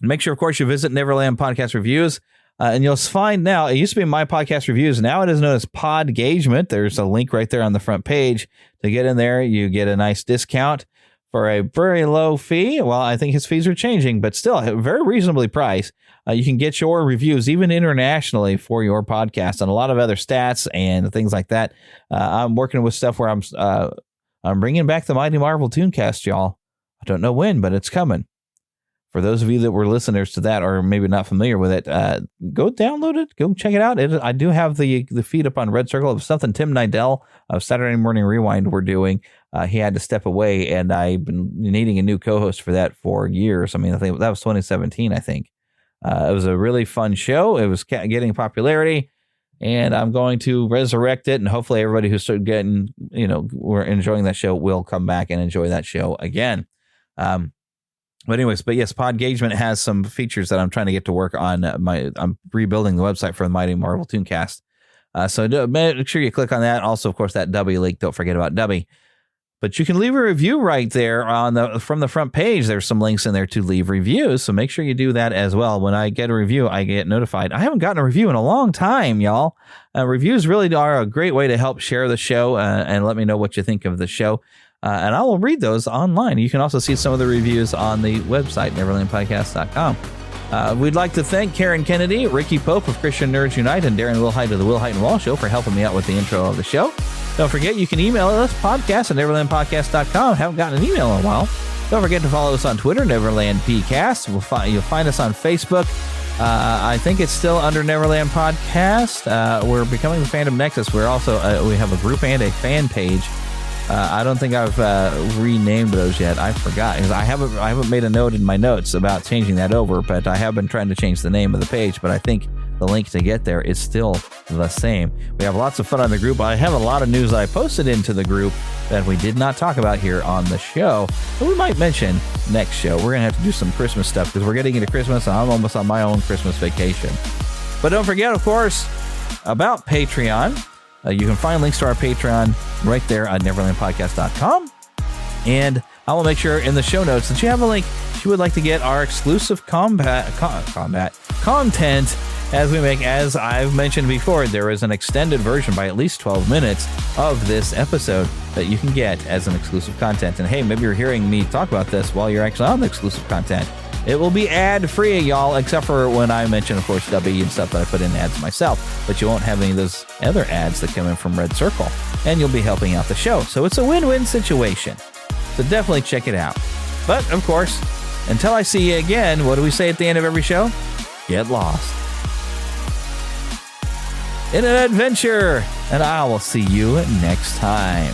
E: make sure, of course, you visit Neverland Podcast Reviews. And you'll find now, it used to be My Podcast Reviews. Now it is known as Podgagement. There's a link right there on the front page. To get in there, you get a nice discount for a very low fee. Well, I think his fees are changing, but still very reasonably priced. You can get your reviews even internationally for your podcast and a lot of other stats and things like that. I'm working with stuff where I'm bringing back the Mighty Marvel Tooncast, y'all. I don't know when, but it's coming. For those of you that were listeners to that or maybe not familiar with it, go download it. Go check it out. I do have the feed up on Red Circle of something Tim Nidell of Saturday Morning Rewind were doing. He had to step away, and I've been needing a new co-host for that for years. I mean, I think that was 2017, I think. It was a really fun show. It was getting popularity, and I'm going to resurrect it, and hopefully everybody who started getting, we're enjoying that show will come back and enjoy that show again. But yes, Podgagement has some features that I'm trying to get to work on. I'm rebuilding the website for the Mighty Marvel Tooncast. So make sure you click on that. Also, of course, that W link. Don't forget about W. But you can leave a review right there from the front page. There's some links in there to leave reviews. So make sure you do that as well. When I get a review, I get notified. I haven't gotten a review in a long time, y'all. Reviews really are a great way to help share the show and let me know what you think of the show. And I will read those online. You can also see some of the reviews on the website, neverlandpodcast.com. We'd like to thank Karen Kennedy, Ricky Pope of Christian Nerds Unite, and Darren Wilhite of the Wilhite and Wall Show for helping me out with the intro of the show. Don't forget, you can email us, podcast@neverlandpodcast.com. Haven't gotten an email in a while. Don't forget to follow us on Twitter, NeverlandPcast. You'll find us on Facebook. I think it's still under Neverland Podcast. We're becoming the Fandom Nexus. We're also we have a group and a fan page. I don't think I've renamed those yet. I forgot because I haven't made a note in my notes about changing that over, but I have been trying to change the name of the page. But I think the link to get there is still the same. We have lots of fun on the group. I have a lot of news that I posted into the group that we did not talk about here on the show, but we might mention next show. We're gonna have to do some Christmas stuff because we're getting into Christmas and I'm almost on my own Christmas vacation. But don't forget, of course, about Patreon. You can find links to our Patreon right there on neverlandpodcast.com. And I will make sure in the show notes that you have a link if you would like to get our exclusive combat content as we make. As I've mentioned before, there is an extended version by at least 12 minutes of this episode that you can get as an exclusive content. And hey, maybe you're hearing me talk about this while you're actually on the exclusive content. It will be ad-free, y'all, except for when I mention, of course, W and stuff that I put in ads myself. But you won't have any of those other ads that come in from Red Circle. And you'll be helping out the show. So it's a win-win situation. So definitely check it out. But, of course, until I see you again, what do we say at the end of every show? Get lost in an adventure. And I will see you next time.